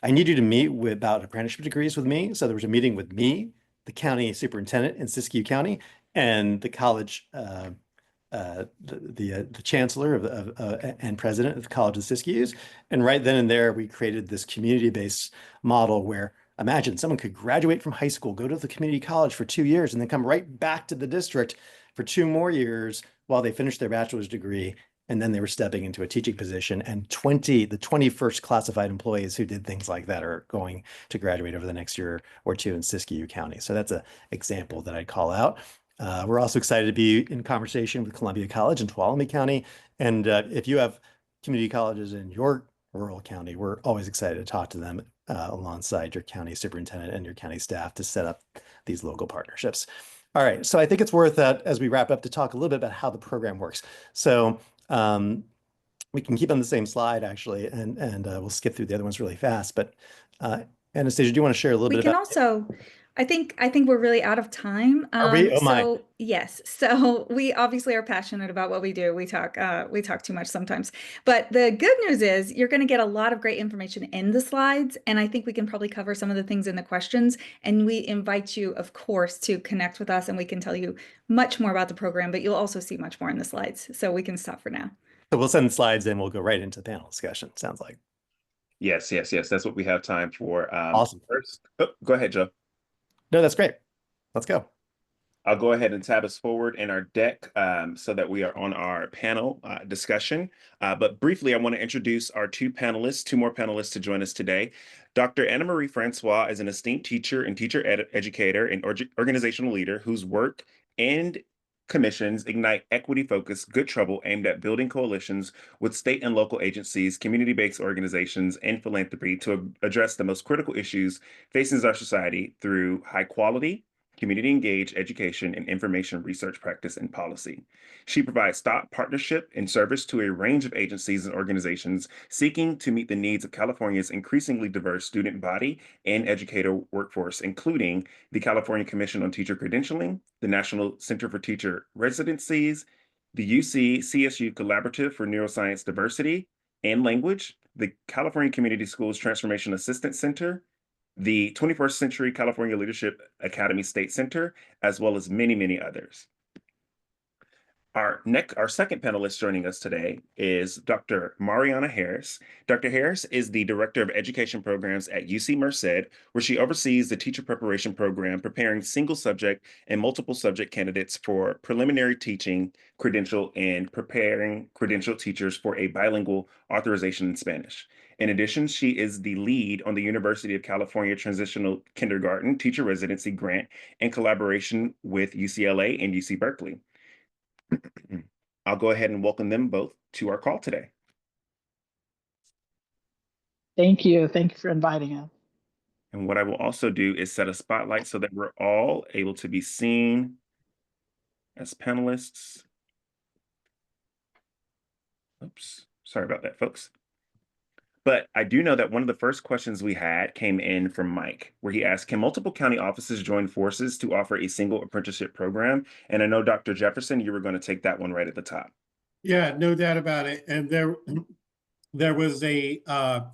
I need you to meet about apprenticeship degrees with me. So there was a meeting with me, the county superintendent in Siskiyou County, and the college, the chancellor and president of the College of the Siskiyous. And right then and there, we created this community-based model where, imagine someone could graduate from high school, go to the community college for 2 years, and then come right back to the district for 2 more years while they finish their bachelor's degree. And then they were stepping into a teaching position, and the 21st classified employees who did things like that are going to graduate over the next year or 2 in Siskiyou County. So that's an example that I'd call out. We're also excited to be in conversation with Columbia College in Tuolumne County. And if you have community colleges in your rural county, we're always excited to talk to them alongside your county superintendent and your county staff to set up these local partnerships. All right, so I think it's worth that as we wrap up to talk a little bit about how the program works. So we can keep on the same slide actually, and we'll skip through the other ones really fast. But Anastasia, do you want to share a little bit We can about? also, I think we're really out of time. Are we? Oh my. So yes, so we obviously are passionate about what we do. We talk too much sometimes, but the good news is you're going to get a lot of great information in the slides, and I think we can probably cover some of the things in the questions. And we invite you, of course, to connect with us, and we can tell you much more about the program. But you'll also see much more in the slides. So we can stop for now. So we'll send slides and we'll go right into panel discussion. Sounds like. Yes. That's what we have time for. Awesome. First, go ahead, Joe. No, that's great. Let's go. I'll go ahead and tab us forward in our deck so that we are on our panel discussion. But briefly, I want to introduce our 2 more panelists to join us today. Dr. Anna Marie Francois is an esteemed teacher and teacher educator and organizational leader whose work and commissions ignite equity-focused good trouble aimed at building coalitions with state and local agencies, community-based organizations, and philanthropy to address the most critical issues facing our society through high-quality, community-engaged education and information research practice and policy. She provides thought, partnership, and service to a range of agencies and organizations seeking to meet the needs of California's increasingly diverse student body and educator workforce, including the California Commission on Teacher Credentialing, the National Center for Teacher Residencies, the UC CSU Collaborative for Neuroscience Diversity and Language, the California Community Schools Transformation Assistance Center, the 21st Century California Leadership Academy State Center, as well as many, many others. Our second panelist joining us today is Dr. Mariana Harris. Dr. Harris is the Director of Education Programs at UC Merced, where she oversees the teacher preparation program, preparing single subject and multiple subject candidates for preliminary teaching credential and preparing credentialed teachers for a bilingual authorization in Spanish. In addition, she is the lead on the University of California Transitional Kindergarten Teacher Residency Grant in collaboration with UCLA and UC Berkeley. I'll go ahead and welcome them both to our call today. Thank you. Thank you for inviting us. And what I will also do is set a spotlight so that we're all able to be seen as panelists. Oops, sorry about that, folks. But I do know that one of the first questions we had came in from Mike, where he asked, can multiple county offices join forces to offer a single apprenticeship program? And I know, Dr. Jefferson, you were going to take that one right at the top. Yeah, no doubt about it. And there was a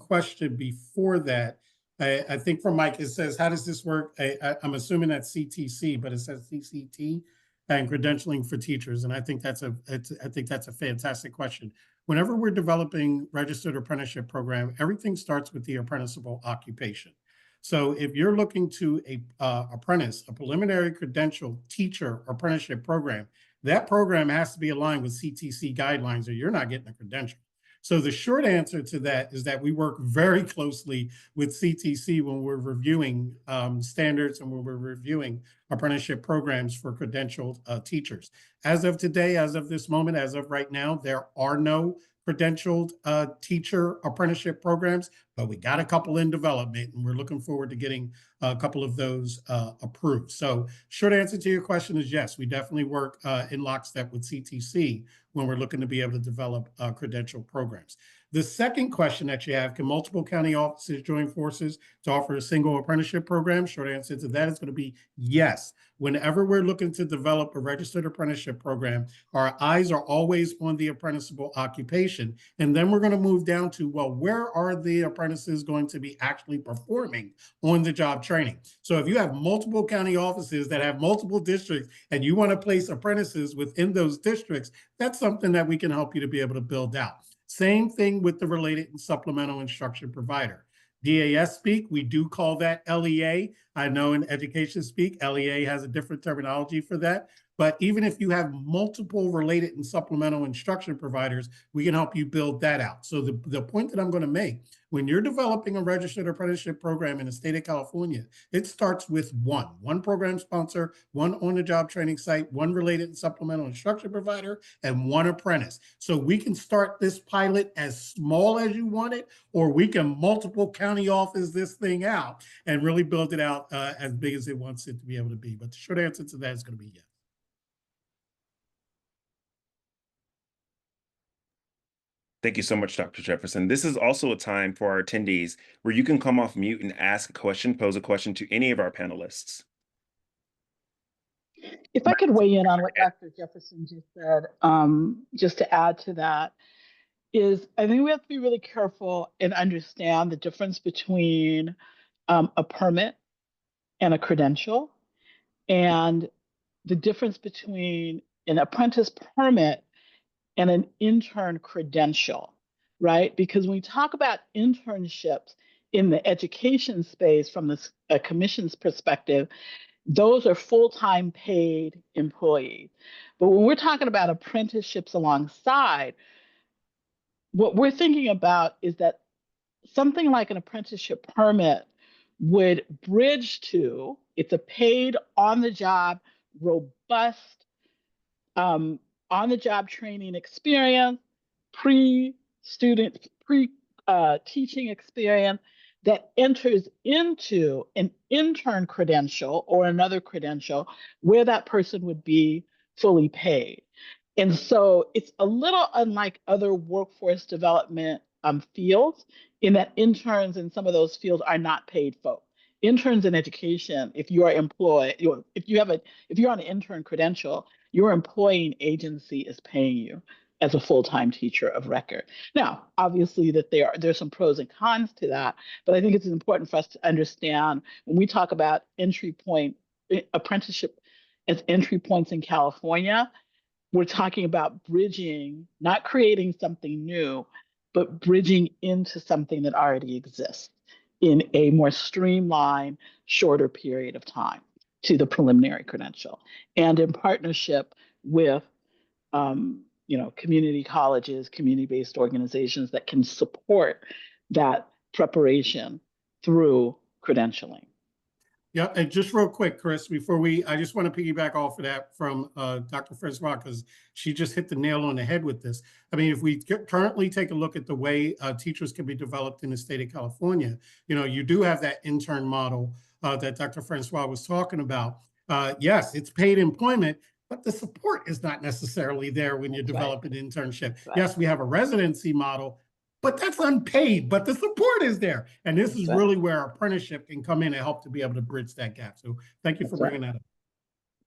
question before that. I think from Mike, it says, how does this work? I'm assuming that's CTC, but it says CCT and credentialing for teachers. And I think that's a fantastic question. Whenever we're developing registered apprenticeship program, everything starts with the apprenticeable occupation. So if you're looking to a preliminary credential teacher apprenticeship program, that program has to be aligned with CTC guidelines or you're not getting a credential. So the short answer to that is that we work very closely with CTC when we're reviewing standards and when we're reviewing apprenticeship programs for credentialed teachers. As of today, as of this moment, as of right now, there are no credentialed teacher apprenticeship programs, but we got a couple in development and we're looking forward to getting a couple of those approved. So short answer to your question is yes, we definitely work in lockstep with CTC when we're looking to be able to develop credential programs. The second question that you have, can multiple county offices join forces to offer a single apprenticeship program? Short answer to that is going to be yes. Whenever we're looking to develop a registered apprenticeship program, our eyes are always on the apprenticeable occupation. And then we're going to move down to, well, where are the apprentices going to be actually performing on the job training? So if you have multiple county offices that have multiple districts and you want to place apprentices within those districts, that's something that we can help you to be able to build out. Same thing with the related and supplemental instruction provider. DAS speak, we do call that LEA. I know in education speak, LEA has a different terminology for that. But even if you have multiple related and supplemental instruction providers, we can help you build that out. So the point that I'm going to make, when you're developing a registered apprenticeship program in the state of California, it starts with one program sponsor, one on-the-job training site, one related and supplemental instruction provider, and one apprentice. So we can start this pilot as small as you want it, or we can multiple county office this thing out and really build it out as big as it wants it to be able to be. But the short answer to that is going to be yes. Thank you so much, Dr. Jefferson. This is also a time for our attendees where you can come off mute and ask a question, pose a question to any of our panelists. If I could weigh in on what Dr. Jefferson just said, just to add to that, is I think we have to be really careful and understand the difference between a permit and a credential, and the difference between an apprentice permit and an intern credential, right? Because when we talk about internships in the education space from the commission's perspective, those are full-time paid employees. But when we're talking about apprenticeships alongside, what we're thinking about is that something like an apprenticeship permit would bridge to, it's a paid on-the-job, robust, on-the-job training experience, pre-teaching experience that enters into an intern credential or another credential where that person would be fully paid. And so it's a little unlike other workforce development fields in that interns in some of those fields are not paid folk. Interns in education, if you are employed, if you're on an intern credential, your employing agency is paying you as a full-time teacher of record. Now, obviously that there's some pros and cons to that, but I think it's important for us to understand when we talk about entry point apprenticeship as entry points in California, we're talking about bridging, not creating something new, but bridging into something that already exists in a more streamlined, shorter period of time to the preliminary credential, and in partnership with community colleges, community-based organizations that can support that preparation through credentialing. Yeah, and just real quick, Chris, I just want to piggyback off of that from Dr. Francois, because she just hit the nail on the head with this. I mean, if we currently take a look at the way teachers can be developed in the state of California, you do have that intern model that Dr. Francois was talking about. Yes, it's paid employment, but the support is not necessarily there when you develop an internship. Yes, we have a residency model, but that's unpaid, but the support is there. And this is really where apprenticeship can come in and help to be able to bridge that gap. So thank you for bringing that up.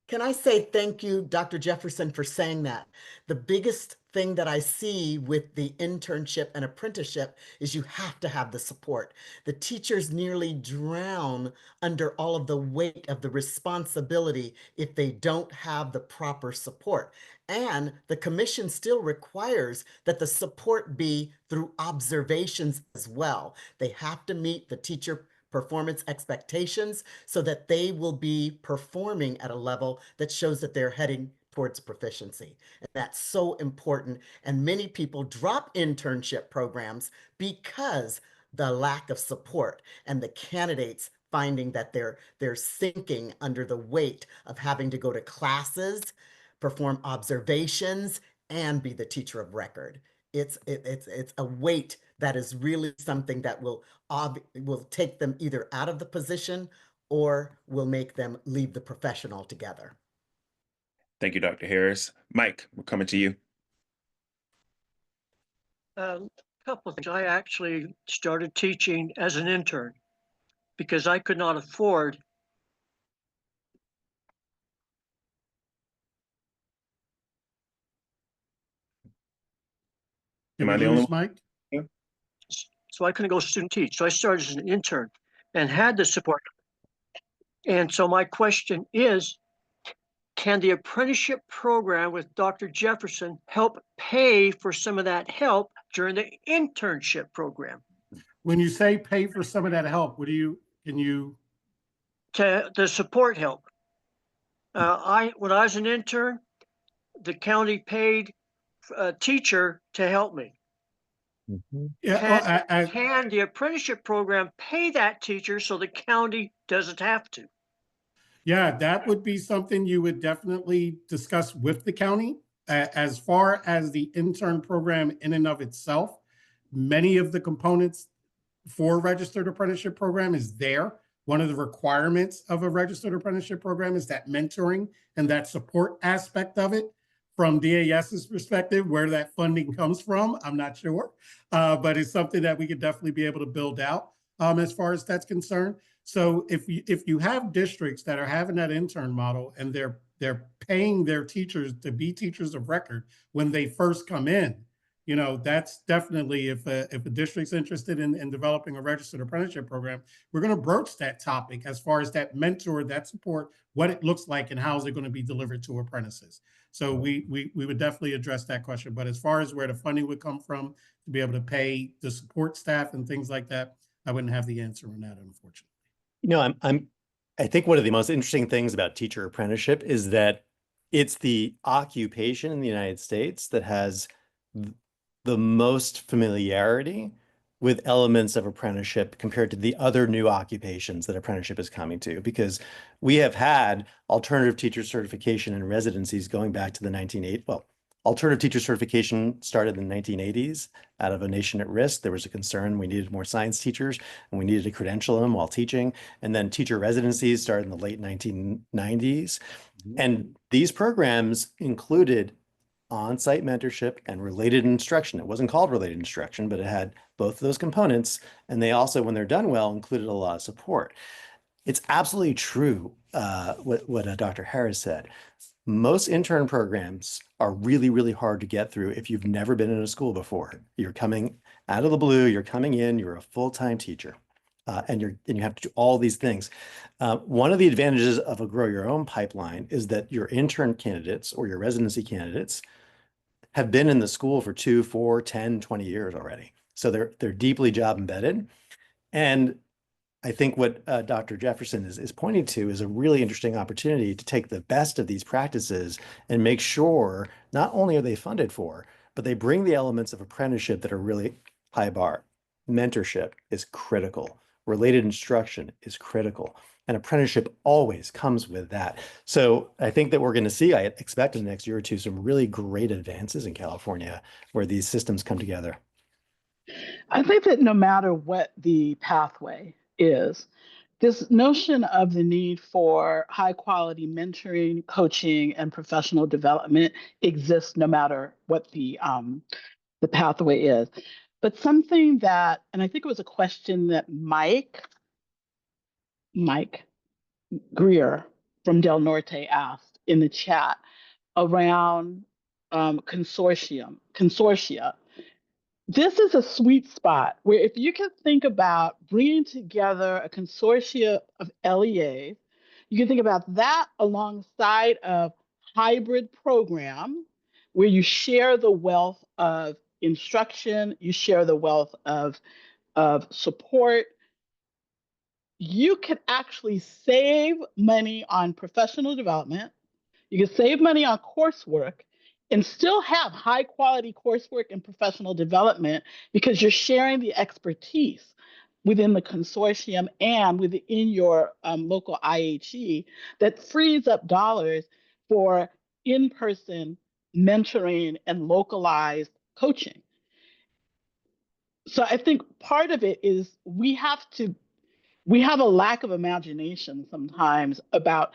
Can I say thank you, Dr. Jefferson, for saying that? The biggest thing that I see with the internship and apprenticeship is you have to have the support. The teachers nearly drown under all of the weight of the responsibility if they don't have the proper support. And the commission still requires that the support be through observations as well. They have to meet the teacher performance expectations so that they will be performing at a level that shows that they're heading towards proficiency. And that's so important. And many people drop internship programs because the lack of support and the candidates finding that they're sinking under the weight of having to go to classes, perform observations, and be the teacher of record. It's a weight that is really something that will take them either out of the position or will make them leave the profession altogether. Thank you, Dr. Harris. Mike, we're coming to you. A couple of things. I actually started teaching as an intern because I could not afford Am I the only one? Mike? so I couldn't go student teach. So I started as an intern and had the support. And so my question is, can the apprenticeship program with Dr. Jefferson help pay for some of that help during the internship program? When you say pay for some of that help, can you? To the support help. When I was an intern, the county paid a teacher to help me. Yeah, Can the apprenticeship program pay that teacher so the county doesn't have to? Yeah, that would be something you would definitely discuss with the county. As far as the intern program in and of itself, many of the components for a registered apprenticeship program is there. One of the requirements of a registered apprenticeship program is that mentoring and that support aspect of it. From DAS's perspective, where that funding comes from, I'm not sure, but it's something that we could definitely be able to build out as far as that's concerned. So if you have districts that are having that intern model and they're paying their teachers to be teachers of record when they first come in, that's definitely, if a district's interested in developing a registered apprenticeship program, we're going to broach that topic as far as that mentor, that support, what it looks like, and how is it going to be delivered to apprentices. So we would definitely address that question. But as far as where the funding would come from to be able to pay the support staff and things like that, I wouldn't have the answer on that, unfortunately. I think one of the most interesting things about teacher apprenticeship is that it's the occupation in the United States that has the most familiarity with elements of apprenticeship compared to the other new occupations that apprenticeship is coming to, because we have had alternative teacher certification and residencies going back to the 1980s. Well, alternative teacher certification started in the 1980s out of A Nation at Risk. There was a concern we needed more science teachers and we needed to credential them while teaching. And then teacher residencies started in the late 1990s. And these programs included on-site mentorship and related instruction. It wasn't called related instruction, but it had both of those components. And they also, when they're done well, included a lot of support. It's absolutely true what Dr. Harris said. Most intern programs are really, really hard to get through if you've never been in a school before. You're coming out of the blue, you're coming in, you're a full-time teacher, and you have to do all these things. One of the advantages of a Grow Your Own pipeline is that your intern candidates or your residency candidates have been in the school for 2, 4, 10, 20 years already. So they're deeply job embedded. And I think what Dr. Jefferson is pointing to is a really interesting opportunity to take the best of these practices and make sure not only are they funded for, but they bring the elements of apprenticeship that are really high bar. Mentorship is critical. Related instruction is critical. an apprenticeship always comes with that. So I think that we're going to see, I expect in the next year or two, some really great advances in California where these systems come together. I think that no matter what the pathway is, this notion of the need for high quality mentoring, coaching, and professional development exists no matter what the pathway is. But something that, and I think it was a question that Mike Greer from Del Norte asked in the chat around consortia. This is a sweet spot where if you can think about bringing together a consortia of LEAs, you can think about that alongside of hybrid program where you share the wealth of instruction, you share the wealth of support. You could actually save money on professional development. You can save money on coursework and still have high quality coursework and professional development because you're sharing the expertise within the consortium and within your local IHE that frees up dollars for in-person mentoring and localized coaching. So I think part of it is we have a lack of imagination sometimes about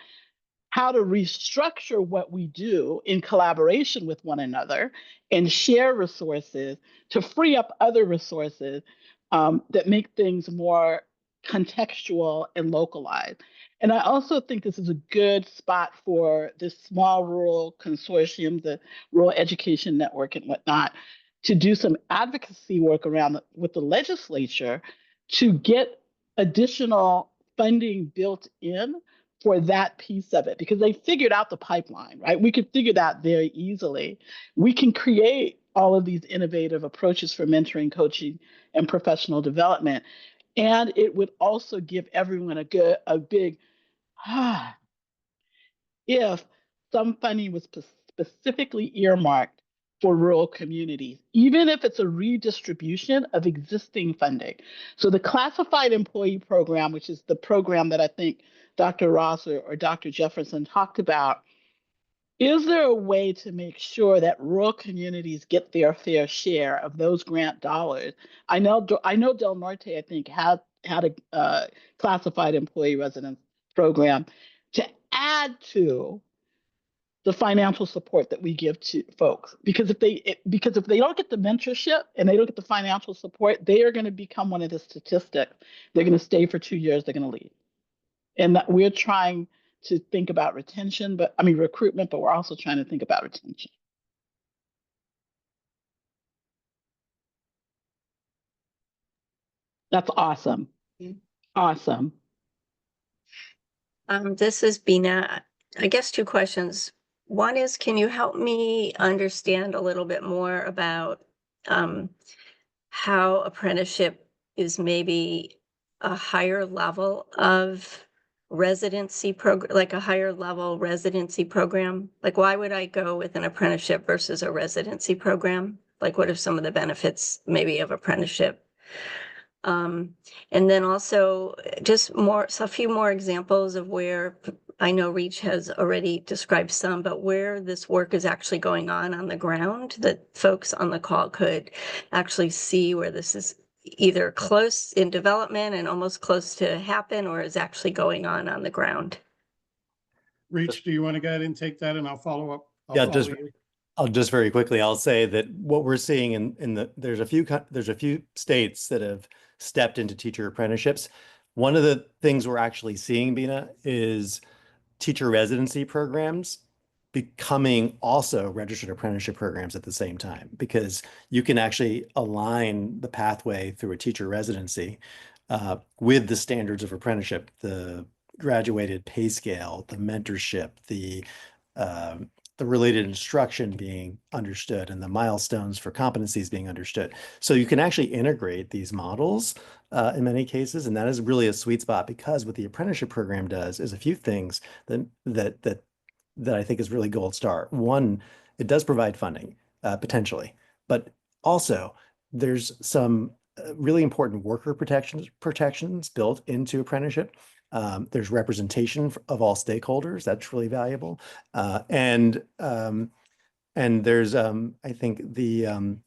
how to restructure what we do in collaboration with one another and share resources to free up other resources that make things more contextual and localized. And I also think this is a good spot for this small rural consortium, the Rural Education Network and whatnot, to do some advocacy work around with the legislature to get additional funding built in for that piece of it, because they figured out the pipeline, right? We could figure that very easily. We can create all of these innovative approaches for mentoring, coaching, and professional development. And it would also give everyone a big, if some funding was specifically earmarked for rural communities, even if it's a redistribution of existing funding. So the classified employee program, which is the program that I think Dr. Ross or Dr. Jefferson talked about, is there a way to make sure that rural communities get their fair share of those grant dollars? I know Del Norte, I think, had a classified employee residence program to add to the financial support that we give to folks, because if they don't get the mentorship and they don't get the financial support, they are going to become one of the statistics. They're going to stay for 2 years, they're going to leave. And that we're trying to think about recruitment, but we're also trying to think about retention. That's awesome. Awesome. This is Bina. I guess 2 questions. One is, can you help me understand a little bit more about how apprenticeship is maybe a higher level of residency program, like a higher level residency program? Like, why would I go with an apprenticeship versus a residency program? Like, what are some of the benefits maybe of apprenticeship? And then also just a few more examples of where I know Reach has already described some, but where this work is actually going on the ground, that folks on the call could actually see where this is either close in development and almost close to happen, or is actually going on the ground. Reach, do you want to go ahead and take that and I'll follow up? I'll just very quickly, I'll say that what we're seeing there's a few states that have stepped into teacher apprenticeships. One of the things we're actually seeing, Bina, is teacher residency programs becoming also registered apprenticeship programs at the same time, because you can actually align the pathway through a teacher residency with the standards of apprenticeship, the graduated pay scale, the mentorship, the related instruction being understood, and the milestones for competencies being understood. So you can actually integrate these models in many cases, and that is really a sweet spot, because what the apprenticeship program does is a few things that I think is really gold star. One, it does provide funding potentially, but also there's some really important worker protections built into apprenticeship. There's representation of all stakeholders. That's really valuable. And there's, I think the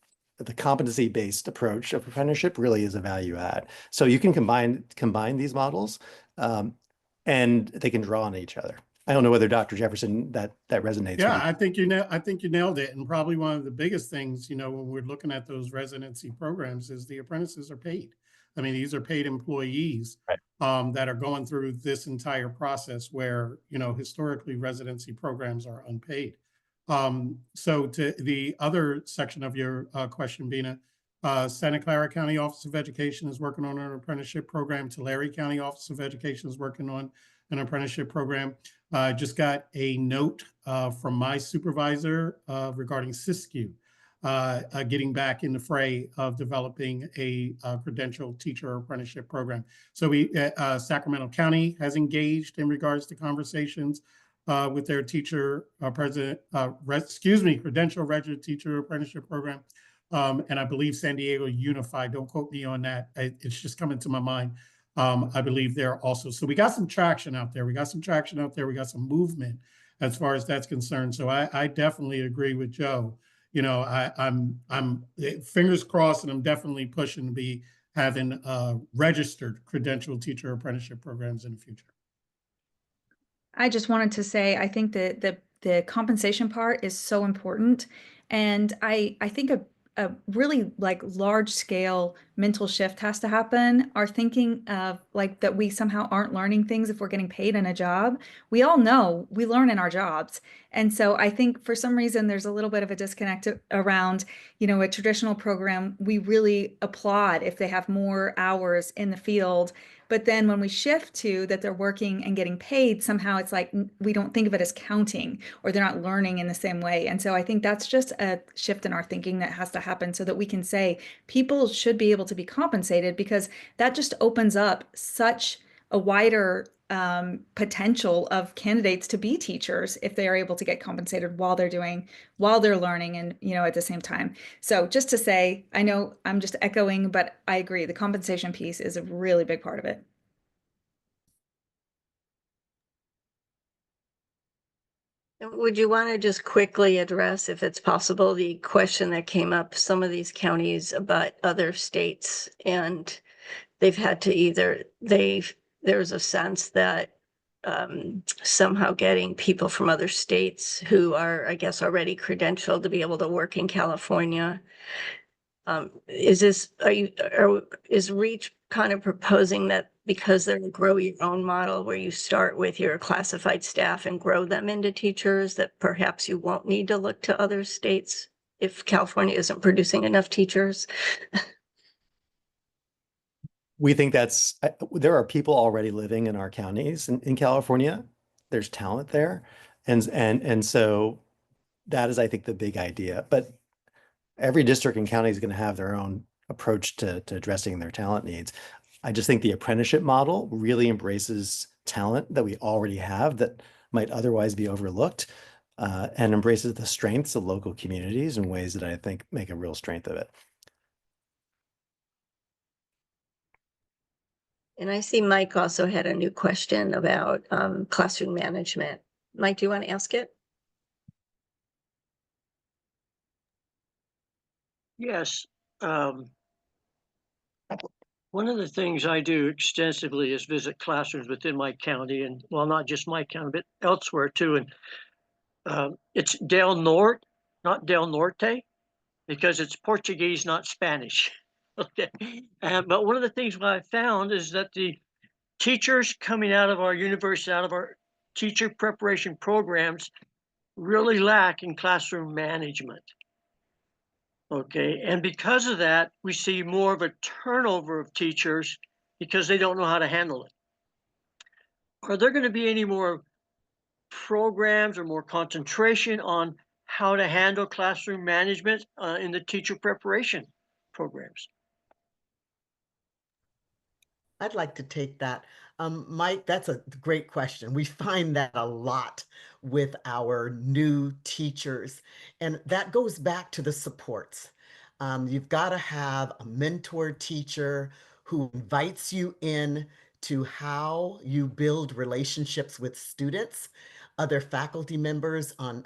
competency-based approach of apprenticeship really is a value add. So you can combine these models, and they can draw on each other. I don't know whether Dr. Jefferson, that resonates. Yeah, with you. I think you nailed it. And probably one of the biggest things, when we're looking at those residency programs is the apprentices are paid. I mean, these are paid employees Right. that are going through this entire process where, historically residency programs are unpaid. So to the other section of your question, Bina, Santa Clara County Office of Education is working on an apprenticeship program. Tulare County Office of Education is working on an apprenticeship program. Just got a note from my supervisor regarding Siskiyou getting back in the fray of developing a credentialed teacher apprenticeship program. So Sacramento County has engaged in regards to conversations with their teacher credential registered teacher apprenticeship program. And I believe San Diego Unified, don't quote me on that. It's just coming to my mind. I believe they're also, so we got some traction out there. We got some movement as far as that's concerned. So I definitely agree with Joe. I'm fingers crossed, and I'm definitely pushing to be having registered credentialed teacher apprenticeship programs in the future. I just wanted to say, I think that the compensation part is so important. And I think a really large scale mental shift has to happen. Our thinking of that we somehow aren't learning things if we're getting paid in a job. We all know we learn in our jobs. And so I think for some reason there's a little bit of a disconnect around, a traditional program. We really applaud if they have more hours in the field. But then when we shift to that they're working and getting paid, somehow it's like we don't think of it as counting, or they're not learning in the same way. And so I think that's just a shift in our thinking that has to happen so that we can say people should be able to be compensated, because that just opens up such a wider potential of candidates to be teachers if they are able to get compensated while they're learning and, at the same time. So just to say, I know I'm just echoing, but I agree. The compensation piece is a really big part of it. Would you want to just quickly address, if it's possible, the question that came up, some of these counties about other states, and they've had to there's a sense that somehow getting people from other states who are, I guess, already credentialed to be able to work in California. Is REACH kind of proposing that because they're a grow your own model where you start with your classified staff and grow them into teachers, that perhaps you won't need to look to other states if California isn't producing enough teachers? We think there are people already living in our counties in California. There's talent there. And so that is, I think, the big idea. But every district and county is going to have their own approach to addressing their talent needs. I just think the apprenticeship model really embraces talent that we already have that might otherwise be overlooked, and embraces the strengths of local communities in ways that I think make a real strength of it. And I see Mike also had a new question about classroom management. Mike, do you want to ask it? Yes. One of the things I do extensively is visit classrooms within my county, and well, not just my county, but elsewhere too. And it's Del Norte, not Del Norte, because it's Portuguese, not Spanish. Okay. But one of the things I found is that the teachers coming out of our university, out of our teacher preparation programs, really lack in classroom management. Okay, and because of that, we see more of a turnover of teachers because they don't know how to handle it. Are there going to be any more programs or more concentration on how to handle classroom management in the teacher preparation programs? I'd like to take that. Mike, that's a great question. We find that a lot with our new teachers, and that goes back to the supports. You've got to have a mentor teacher who invites you in to how you build relationships with students, other faculty members and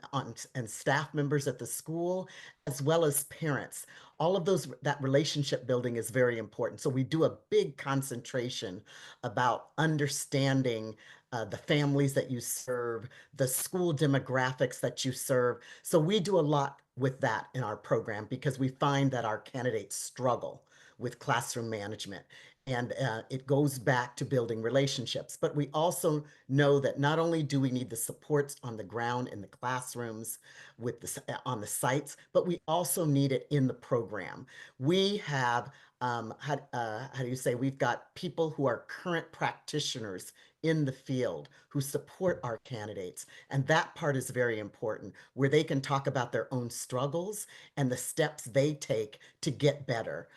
staff members at the school, as well as parents. All of that relationship building is very important. So we do a big concentration about understanding the families that you serve, the school demographics that you serve. So we do a lot with that in our program because we find that our candidates struggle with classroom management. And it goes back to building relationships. But we also know that not only do we need the supports on the ground in the classrooms on the sites, but we also need it in the program. We have, how do you say, we've got people who are current practitioners in the field who support our candidates. And that part is very important, where they can talk about their own struggles and the steps they take to get better.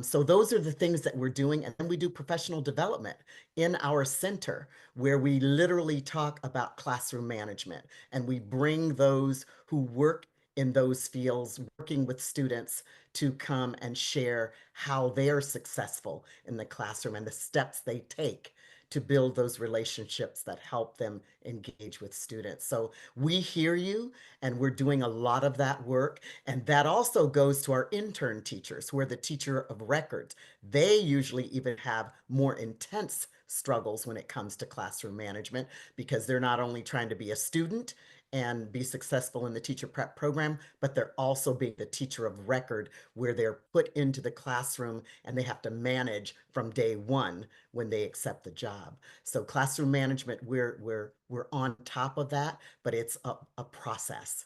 So those are the things that we're doing. And then we do professional development in our center, where we literally talk about classroom management, and we bring those who work in those fields, working with students, to come and share how they're successful in the classroom and the steps they take to build those relationships that help them engage with students. So we hear you, and we're doing a lot of that work. And that also goes to our intern teachers, who are the teacher of record. They usually even have more intense struggles when it comes to classroom management, because they're not only trying to be a student and be successful in the teacher prep program, but they're also being the teacher of record, where they're put into the classroom and they have to manage from day one when they accept the job. So classroom management, we're on top of that, but it's a process.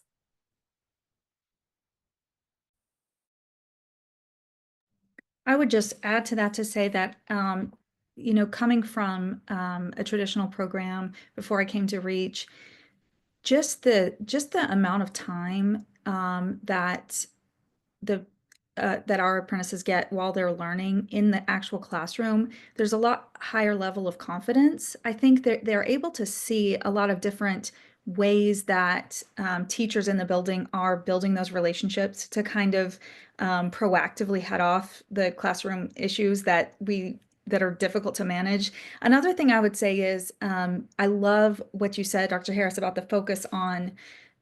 I would just add to that to say that, you know, coming from a traditional program before I came to Reach, just the amount of time that that our apprentices get while they're learning in the actual classroom, there's a lot higher level of confidence. I think they're able to see a lot of different ways that teachers in the building are building those relationships to kind of proactively head off the classroom issues that are difficult to manage. Another thing I would say is I love what you said, Dr. Harris, about the focus on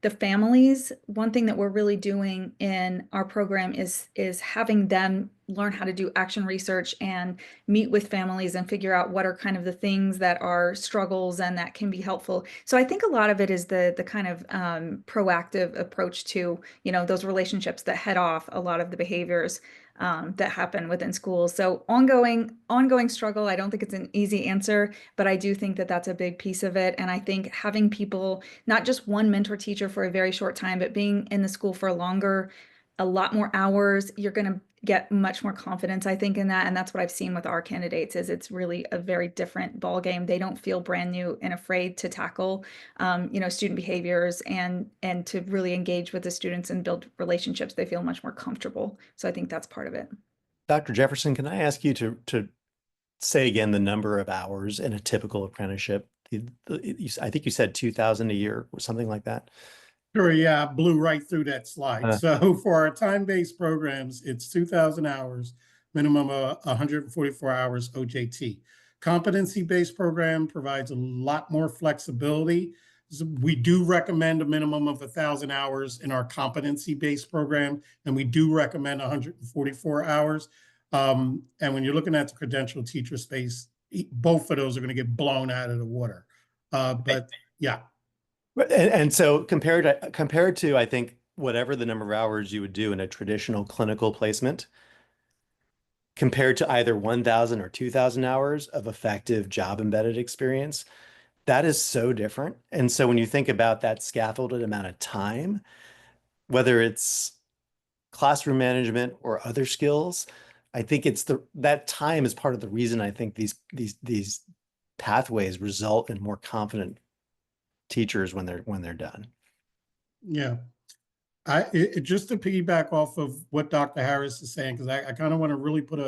the families. One thing that we're really doing in our program is having them learn how to do action research and meet with families and figure out what are kind of the things that are struggles and that can be helpful. So I think a lot of it is the kind of proactive approach to, you know, those relationships that head off a lot of the behaviors that happen within schools. So ongoing struggle. I don't think it's an easy answer, but I do think that that's a big piece of it. And I think having people, not just one mentor teacher for a very short time, but being in the school for longer, a lot more hours, you're going to get much more confidence, I think, in that. And that's what I've seen with our candidates, is it's really a very different ball game. They don't feel brand new and afraid to tackle, you know, student behaviors and to really engage with the students and build relationships. They feel much more comfortable. So I think that's part of it. Dr. Jefferson, can I ask you to say again the number of hours in a typical apprenticeship? I think you said 2,000 a year or something like that. Sure, yeah, I blew right through that slide. So for our time-based programs, it's 2,000 hours, minimum of 144 hours OJT. Competency-based program provides a lot more flexibility. So we do recommend a minimum of 1,000 hours in our competency-based program, and we do recommend 144 hours. And when you're looking at the credential teacher space, both of those are going to get blown out of the water. But yeah. And so compared to, I think, whatever the number of hours you would do in a traditional clinical placement, compared to either 1,000 or 2,000 hours of effective job embedded experience, that is so different. And so when you think about that scaffolded amount of time, whether it's classroom management or other skills, I think it's that time is part of the reason I think these pathways result in more confident teachers when they're done. Yeah. Just to piggyback off of what Dr. Harris is saying, because I kind of want to really put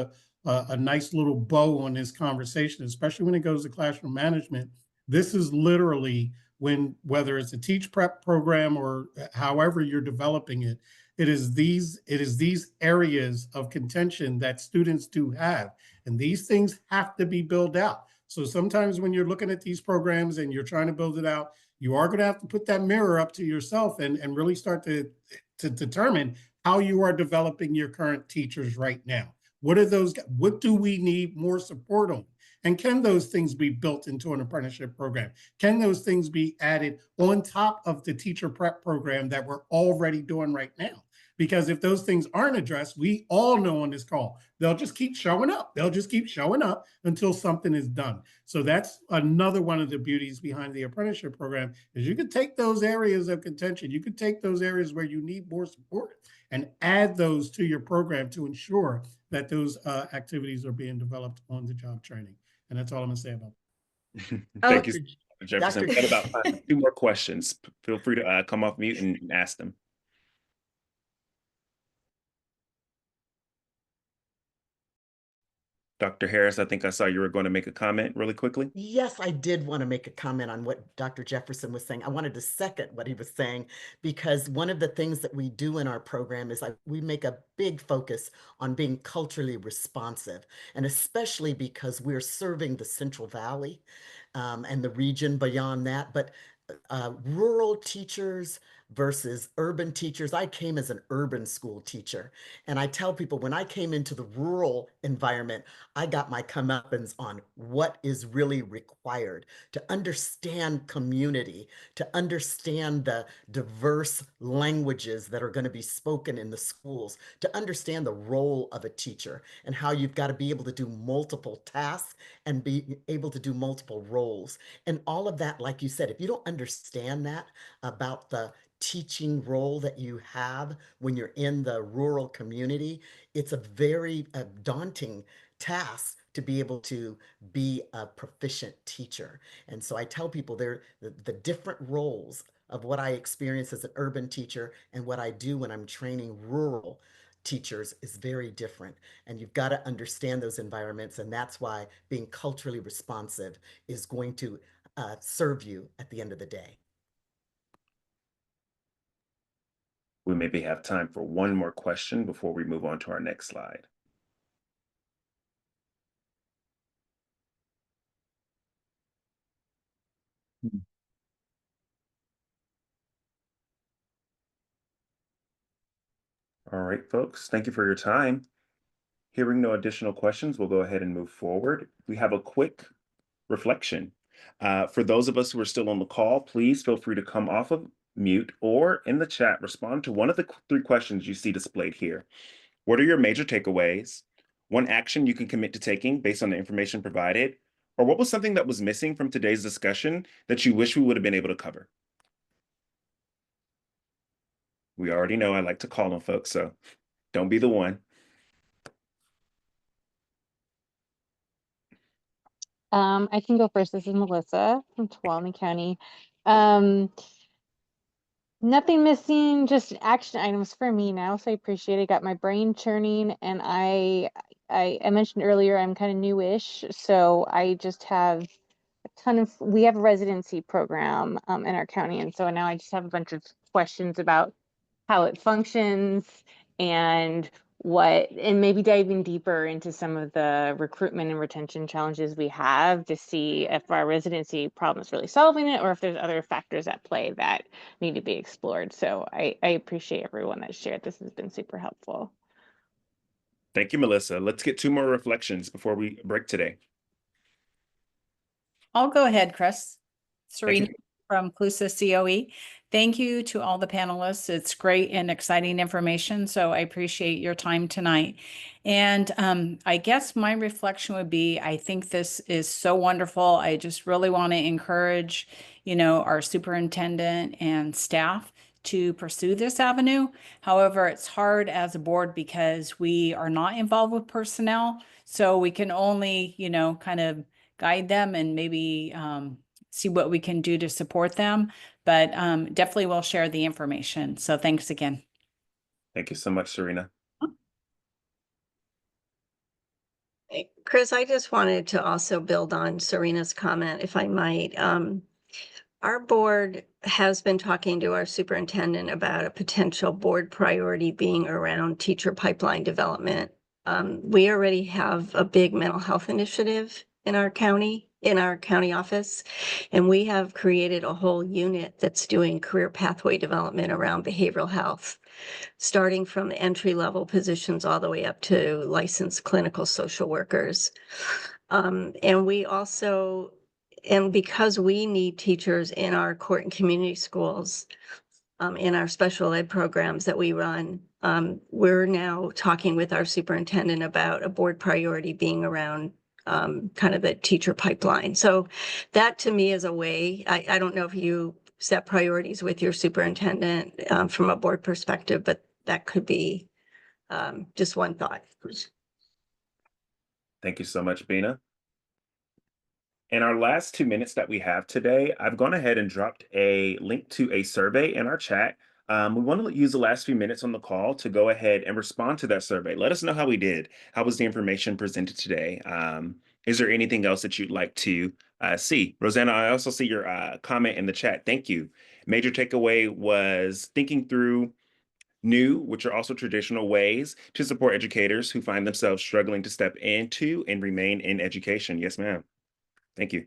a nice little bow on this conversation, especially when it goes to classroom management. This is literally when, whether it's a teach prep program or however you're developing it, It is these areas of contention that students do have, and these things have to be built out. So sometimes when you're looking at these programs and you're trying to build it out, you are going to have to put that mirror up to yourself and really start to determine how you are developing your current teachers right now. What do we need more support on? And can those things be built into an apprenticeship program? Can those things be added on top of the teacher prep program that we're already doing right now? Because if those things aren't addressed, we all know on this call, they'll just keep showing up. They'll just keep showing up until something is done. So that's another one of the beauties behind the apprenticeship program is you could take those areas of contention, you could take those areas where you need more support and add those to your program to ensure that those activities are being developed on the job training. And that's all I'm gonna say about it. Thank you, Jefferson. Dr. We've got about 2 more questions. Feel free to come off mute and ask them. Dr. Harris, I think I saw you were going to make a comment really quickly. Yes, I did want to make a comment on what Dr. Jefferson was saying. I wanted to second what he was saying because one of the things that we do in our program is we make a big focus on being culturally responsive, and especially because we're serving the Central Valley and the region beyond that. But rural teachers versus urban teachers. I came as an urban school teacher, and I tell people when I came into the rural environment, I got my comeuppance on what is really required to understand community, to understand the diverse languages that are going to be spoken in the schools, to understand the role of a teacher and how you've got to be able to do multiple tasks and be able to do multiple roles. And all of that, like you said, if you don't understand that about the teaching role that you have when you're in the rural community, it's a very daunting task to be able to be a proficient teacher. And so I tell people the different roles of what I experience as an urban teacher and what I do when I'm training rural teachers is very different. And you've got to understand those environments. And that's why being culturally responsive is going to serve you at the end of the day. We maybe have time for one more question before we move on to our next slide. All right, folks, thank you for your time. Hearing no additional questions, we'll go ahead and move forward. We have a quick reflection. For those of us who are still on the call, please feel free to come off of mute or in the chat, respond to one of the 3 questions you see displayed here. What are your major takeaways? One action you can commit to taking based on the information provided? Or what was something that was missing from today's discussion that you wish we would have been able to cover? We already know I like to call on folks, so don't be the one. I can go first. This is Melissa from Tuolumne County. Nothing missing, just action items for me now. So I appreciate it. Got my brain churning, and I mentioned earlier I'm kind of newish, so I just have a ton of. We have a residency program in our county, and so now I just have a bunch of questions about how it functions and maybe diving deeper into some of the recruitment and retention challenges we have to see if our residency problem is really solving it or if there's other factors at play that need to be explored. So I appreciate everyone that shared. This has been super helpful. Thank you, Melissa. Let's get 2 more reflections before we break today. I'll go ahead, Chris. Serena you. from CLUSA COE. Thank you to all the panelists. It's great and exciting information, so I appreciate your time tonight. And I guess my reflection would be, I think this is so wonderful. I just really want to encourage, our superintendent and staff to pursue this avenue. However, it's hard as a board because we are not involved with personnel, so we can only, kind of guide them and maybe see what we can do to support them, but definitely we'll share the information. So thanks again. Thank you so much, Serena. Chris, I just wanted to also build on Serena's comment, if I might. our board has been talking to our superintendent about a potential board priority being around teacher pipeline development. We already have a big mental health initiative in our county office, and we have created a whole unit that's doing career pathway development around behavioral health, starting from entry-level positions all the way up to licensed clinical social workers. And we also, and because we need teachers in our court and community schools, in our special ed programs that we run, we're now talking with our superintendent about a board priority being around kind of the teacher pipeline. So that to me is a way, I don't know if you set priorities with your superintendent from a board perspective, but that could be just one thought. Thank you so much, Bina. In our last 2 minutes that we have today, I've gone ahead and dropped a link to a survey in our chat. We want to use the last few minutes on the call to go ahead and respond to that survey. Let us know how we did. How was the information presented today? Is there anything else that you'd like to see? Rosanna, I also see your comment in the chat. Thank you. Major takeaway was thinking through new, which are also traditional ways to support educators who find themselves struggling to step into and remain in education. Yes, ma'am. Thank you.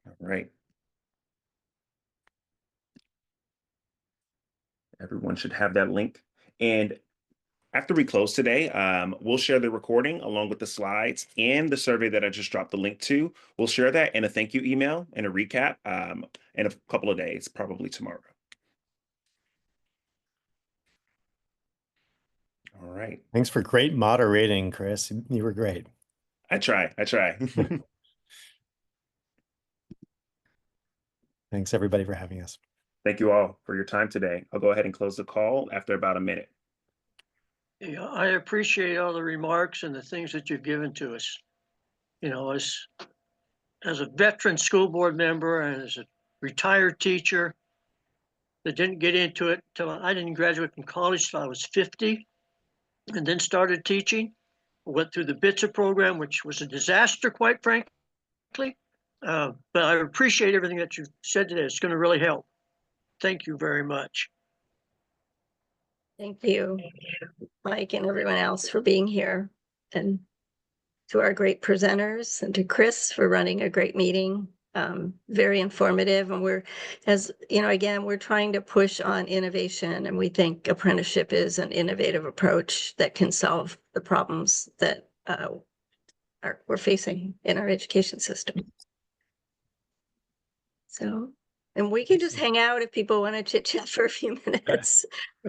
All right. Everyone should have that link. And after we close today, we'll share the recording along with the slides and the survey that I just dropped the link to. We'll share that in a thank you email and a recap in a couple of days, probably tomorrow. All right. Thanks for great moderating, Chris. You were great. I try. Thanks everybody for having us. Thank you all for your time today. I'll go ahead and close the call after about a minute. Yeah, I appreciate all the remarks and the things that you've given to us. You know, as a veteran school board member and as a retired teacher that didn't get into it till I didn't graduate from college till I was 50, and then started teaching. Went through the BITSA program, which was a disaster, quite frankly. But I appreciate everything that you said today. It's going to really help. Thank you very much. Thank you, Mike, and everyone else for being here, and to our great presenters, and to Chris for running a great meeting. Very informative, and we're, as you know, again, we're trying to push on innovation, and we think apprenticeship is an innovative approach that can solve the problems that we're facing in our education system. So, and we can just hang out if people want to chit chat for a few minutes.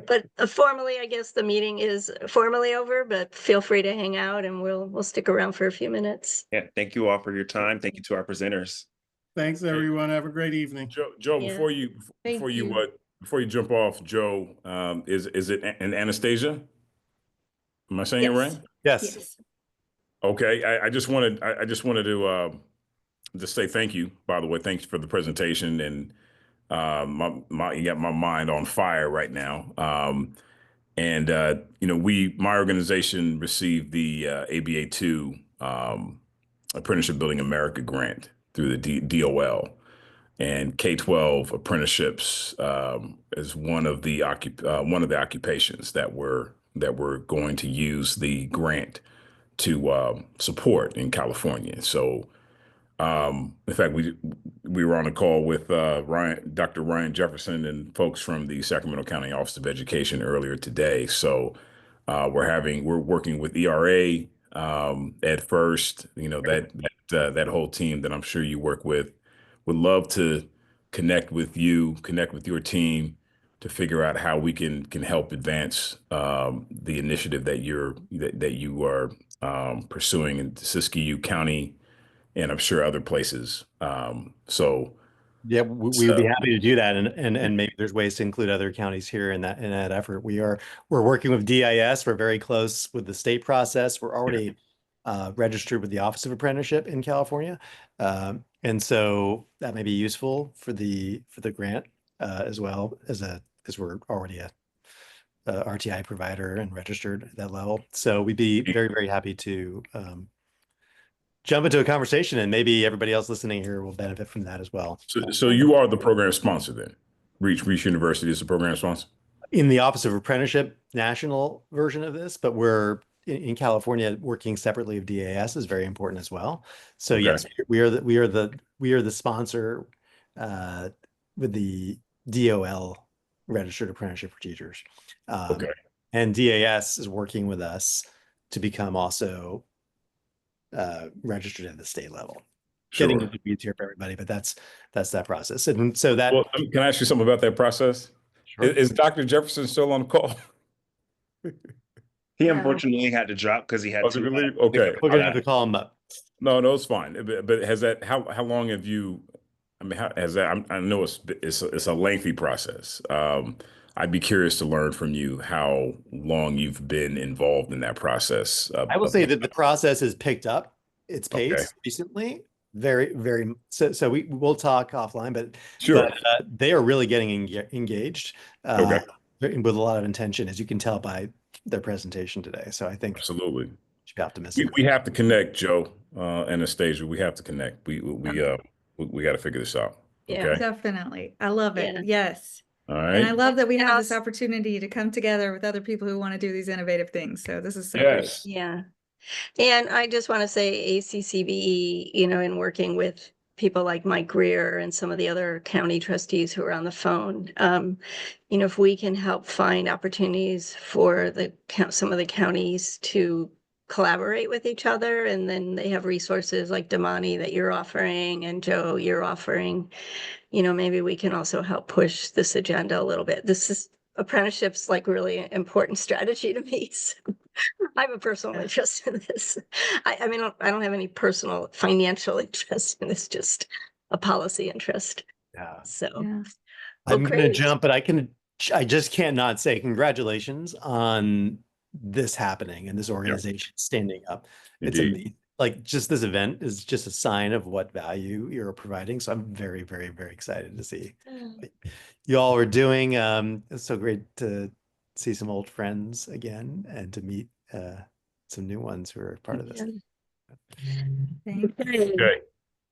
But formally, I guess the meeting is formally over, but feel free to hang out and we'll stick around for a few minutes. Yeah, thank you all for your time. Thank you to our presenters. Thanks, everyone. Have a great evening. Joe, Yeah. before you jump off, Joe, is it an Anastasia? Am I saying it right? Yes. Okay. I just wanted to just say thank you. By the way, thanks for the presentation, and you got my mind on fire right now. And you know, my organization received the ABA 2 Apprenticeship Building America grant through the DOL, and K-12 apprenticeships is one of the occupations that we're going to use the grant to support in California. So in fact, we were on a call with Dr. Ryan Jefferson and folks from the Sacramento County Office of Education earlier today. So we're working with ERA, Ed First, you know, that whole team that I'm sure you work with. Would love to connect with your team to figure out how we can help advance the initiative that you are pursuing in Siskiyou County, and I'm sure other places. Yeah, we would be happy to do that, and maybe there's ways to include other counties here in that effort. We're working with DIS. We're very close with the state process. We're already registered with the Office of Apprenticeship in California, and so that may be useful for the grant as well because we're already a RTI provider and registered at that level. So we'd be very, very happy to jump into a conversation, and maybe everybody else listening here will benefit from that as well. So you are the program sponsor then? Reach University is the program sponsor? In the Office of Apprenticeship, national version of this, but we're in California working separately of DAS is very important as well. So Okay. yes, we are the sponsor with the DOL Registered Apprenticeship for Teachers. Okay. And DAS is working with us to become also registered at the state level. Getting Sure. into the weeds here for everybody, but that's that process. And so that Well, can I ask you something about that process? Sure. Is Dr. Jefferson still on the call? He Yeah. unfortunately had to drop because he had Oh, did to he leave? Okay. we're gonna have to call him up. No, it's fine. But has that, how long have you, I mean, how has that, I know it's a lengthy process. I'd be curious to learn from you how long you've been involved in that process. I will say that the process has picked up its pace Okay. recently. Very, very. So we'll talk offline, but Sure. they are really getting engaged Okay. with a lot of intention, as you can tell by their presentation today. So I think Absolutely. you should be optimistic. We have to connect, Joe, and Anastasia. We have to connect. We got to figure this out. Yeah. Okay. Definitely. I love it. Yeah. Yes. All And I right. love that we And have this also- opportunity to come together with other people who want to do these innovative things. So this is so great. Yes. Yeah. And I just want to say ACCBE, in working with people like Mike Greer and some of the other county trustees who are on the phone, if we can help find opportunities for some of the counties to collaborate with each other, and then they have resources like Damani that you're offering and Joe, you're offering, maybe we can also help push this agenda a little bit. Apprenticeship's like really important strategy to me. So I have a personal interest in this. I mean, I don't have any personal financial interest in this, just a policy interest. Yeah. So, Yeah. I'm going to great. jump, but I just cannot say congratulations on this happening and this organization standing up. It's Indeed. amazing. Like, just this event is just a sign of what value you're providing. So I'm very, very, very excited to see what you all are doing. It's so great to see some old friends again and to meet some new ones who are part of this. Thank you. Okay.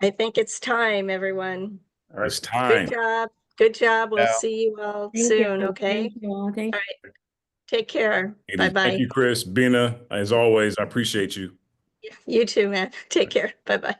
I think it's time, everyone. All right. It's time. Good job. Good job. We'll Yeah. see you all Thank soon, you. okay? Thank you all. Thank All right. Take care. Thank Bye-bye. you, Chris. Bina, as always, I appreciate you. You too, man. Take care. Bye-bye.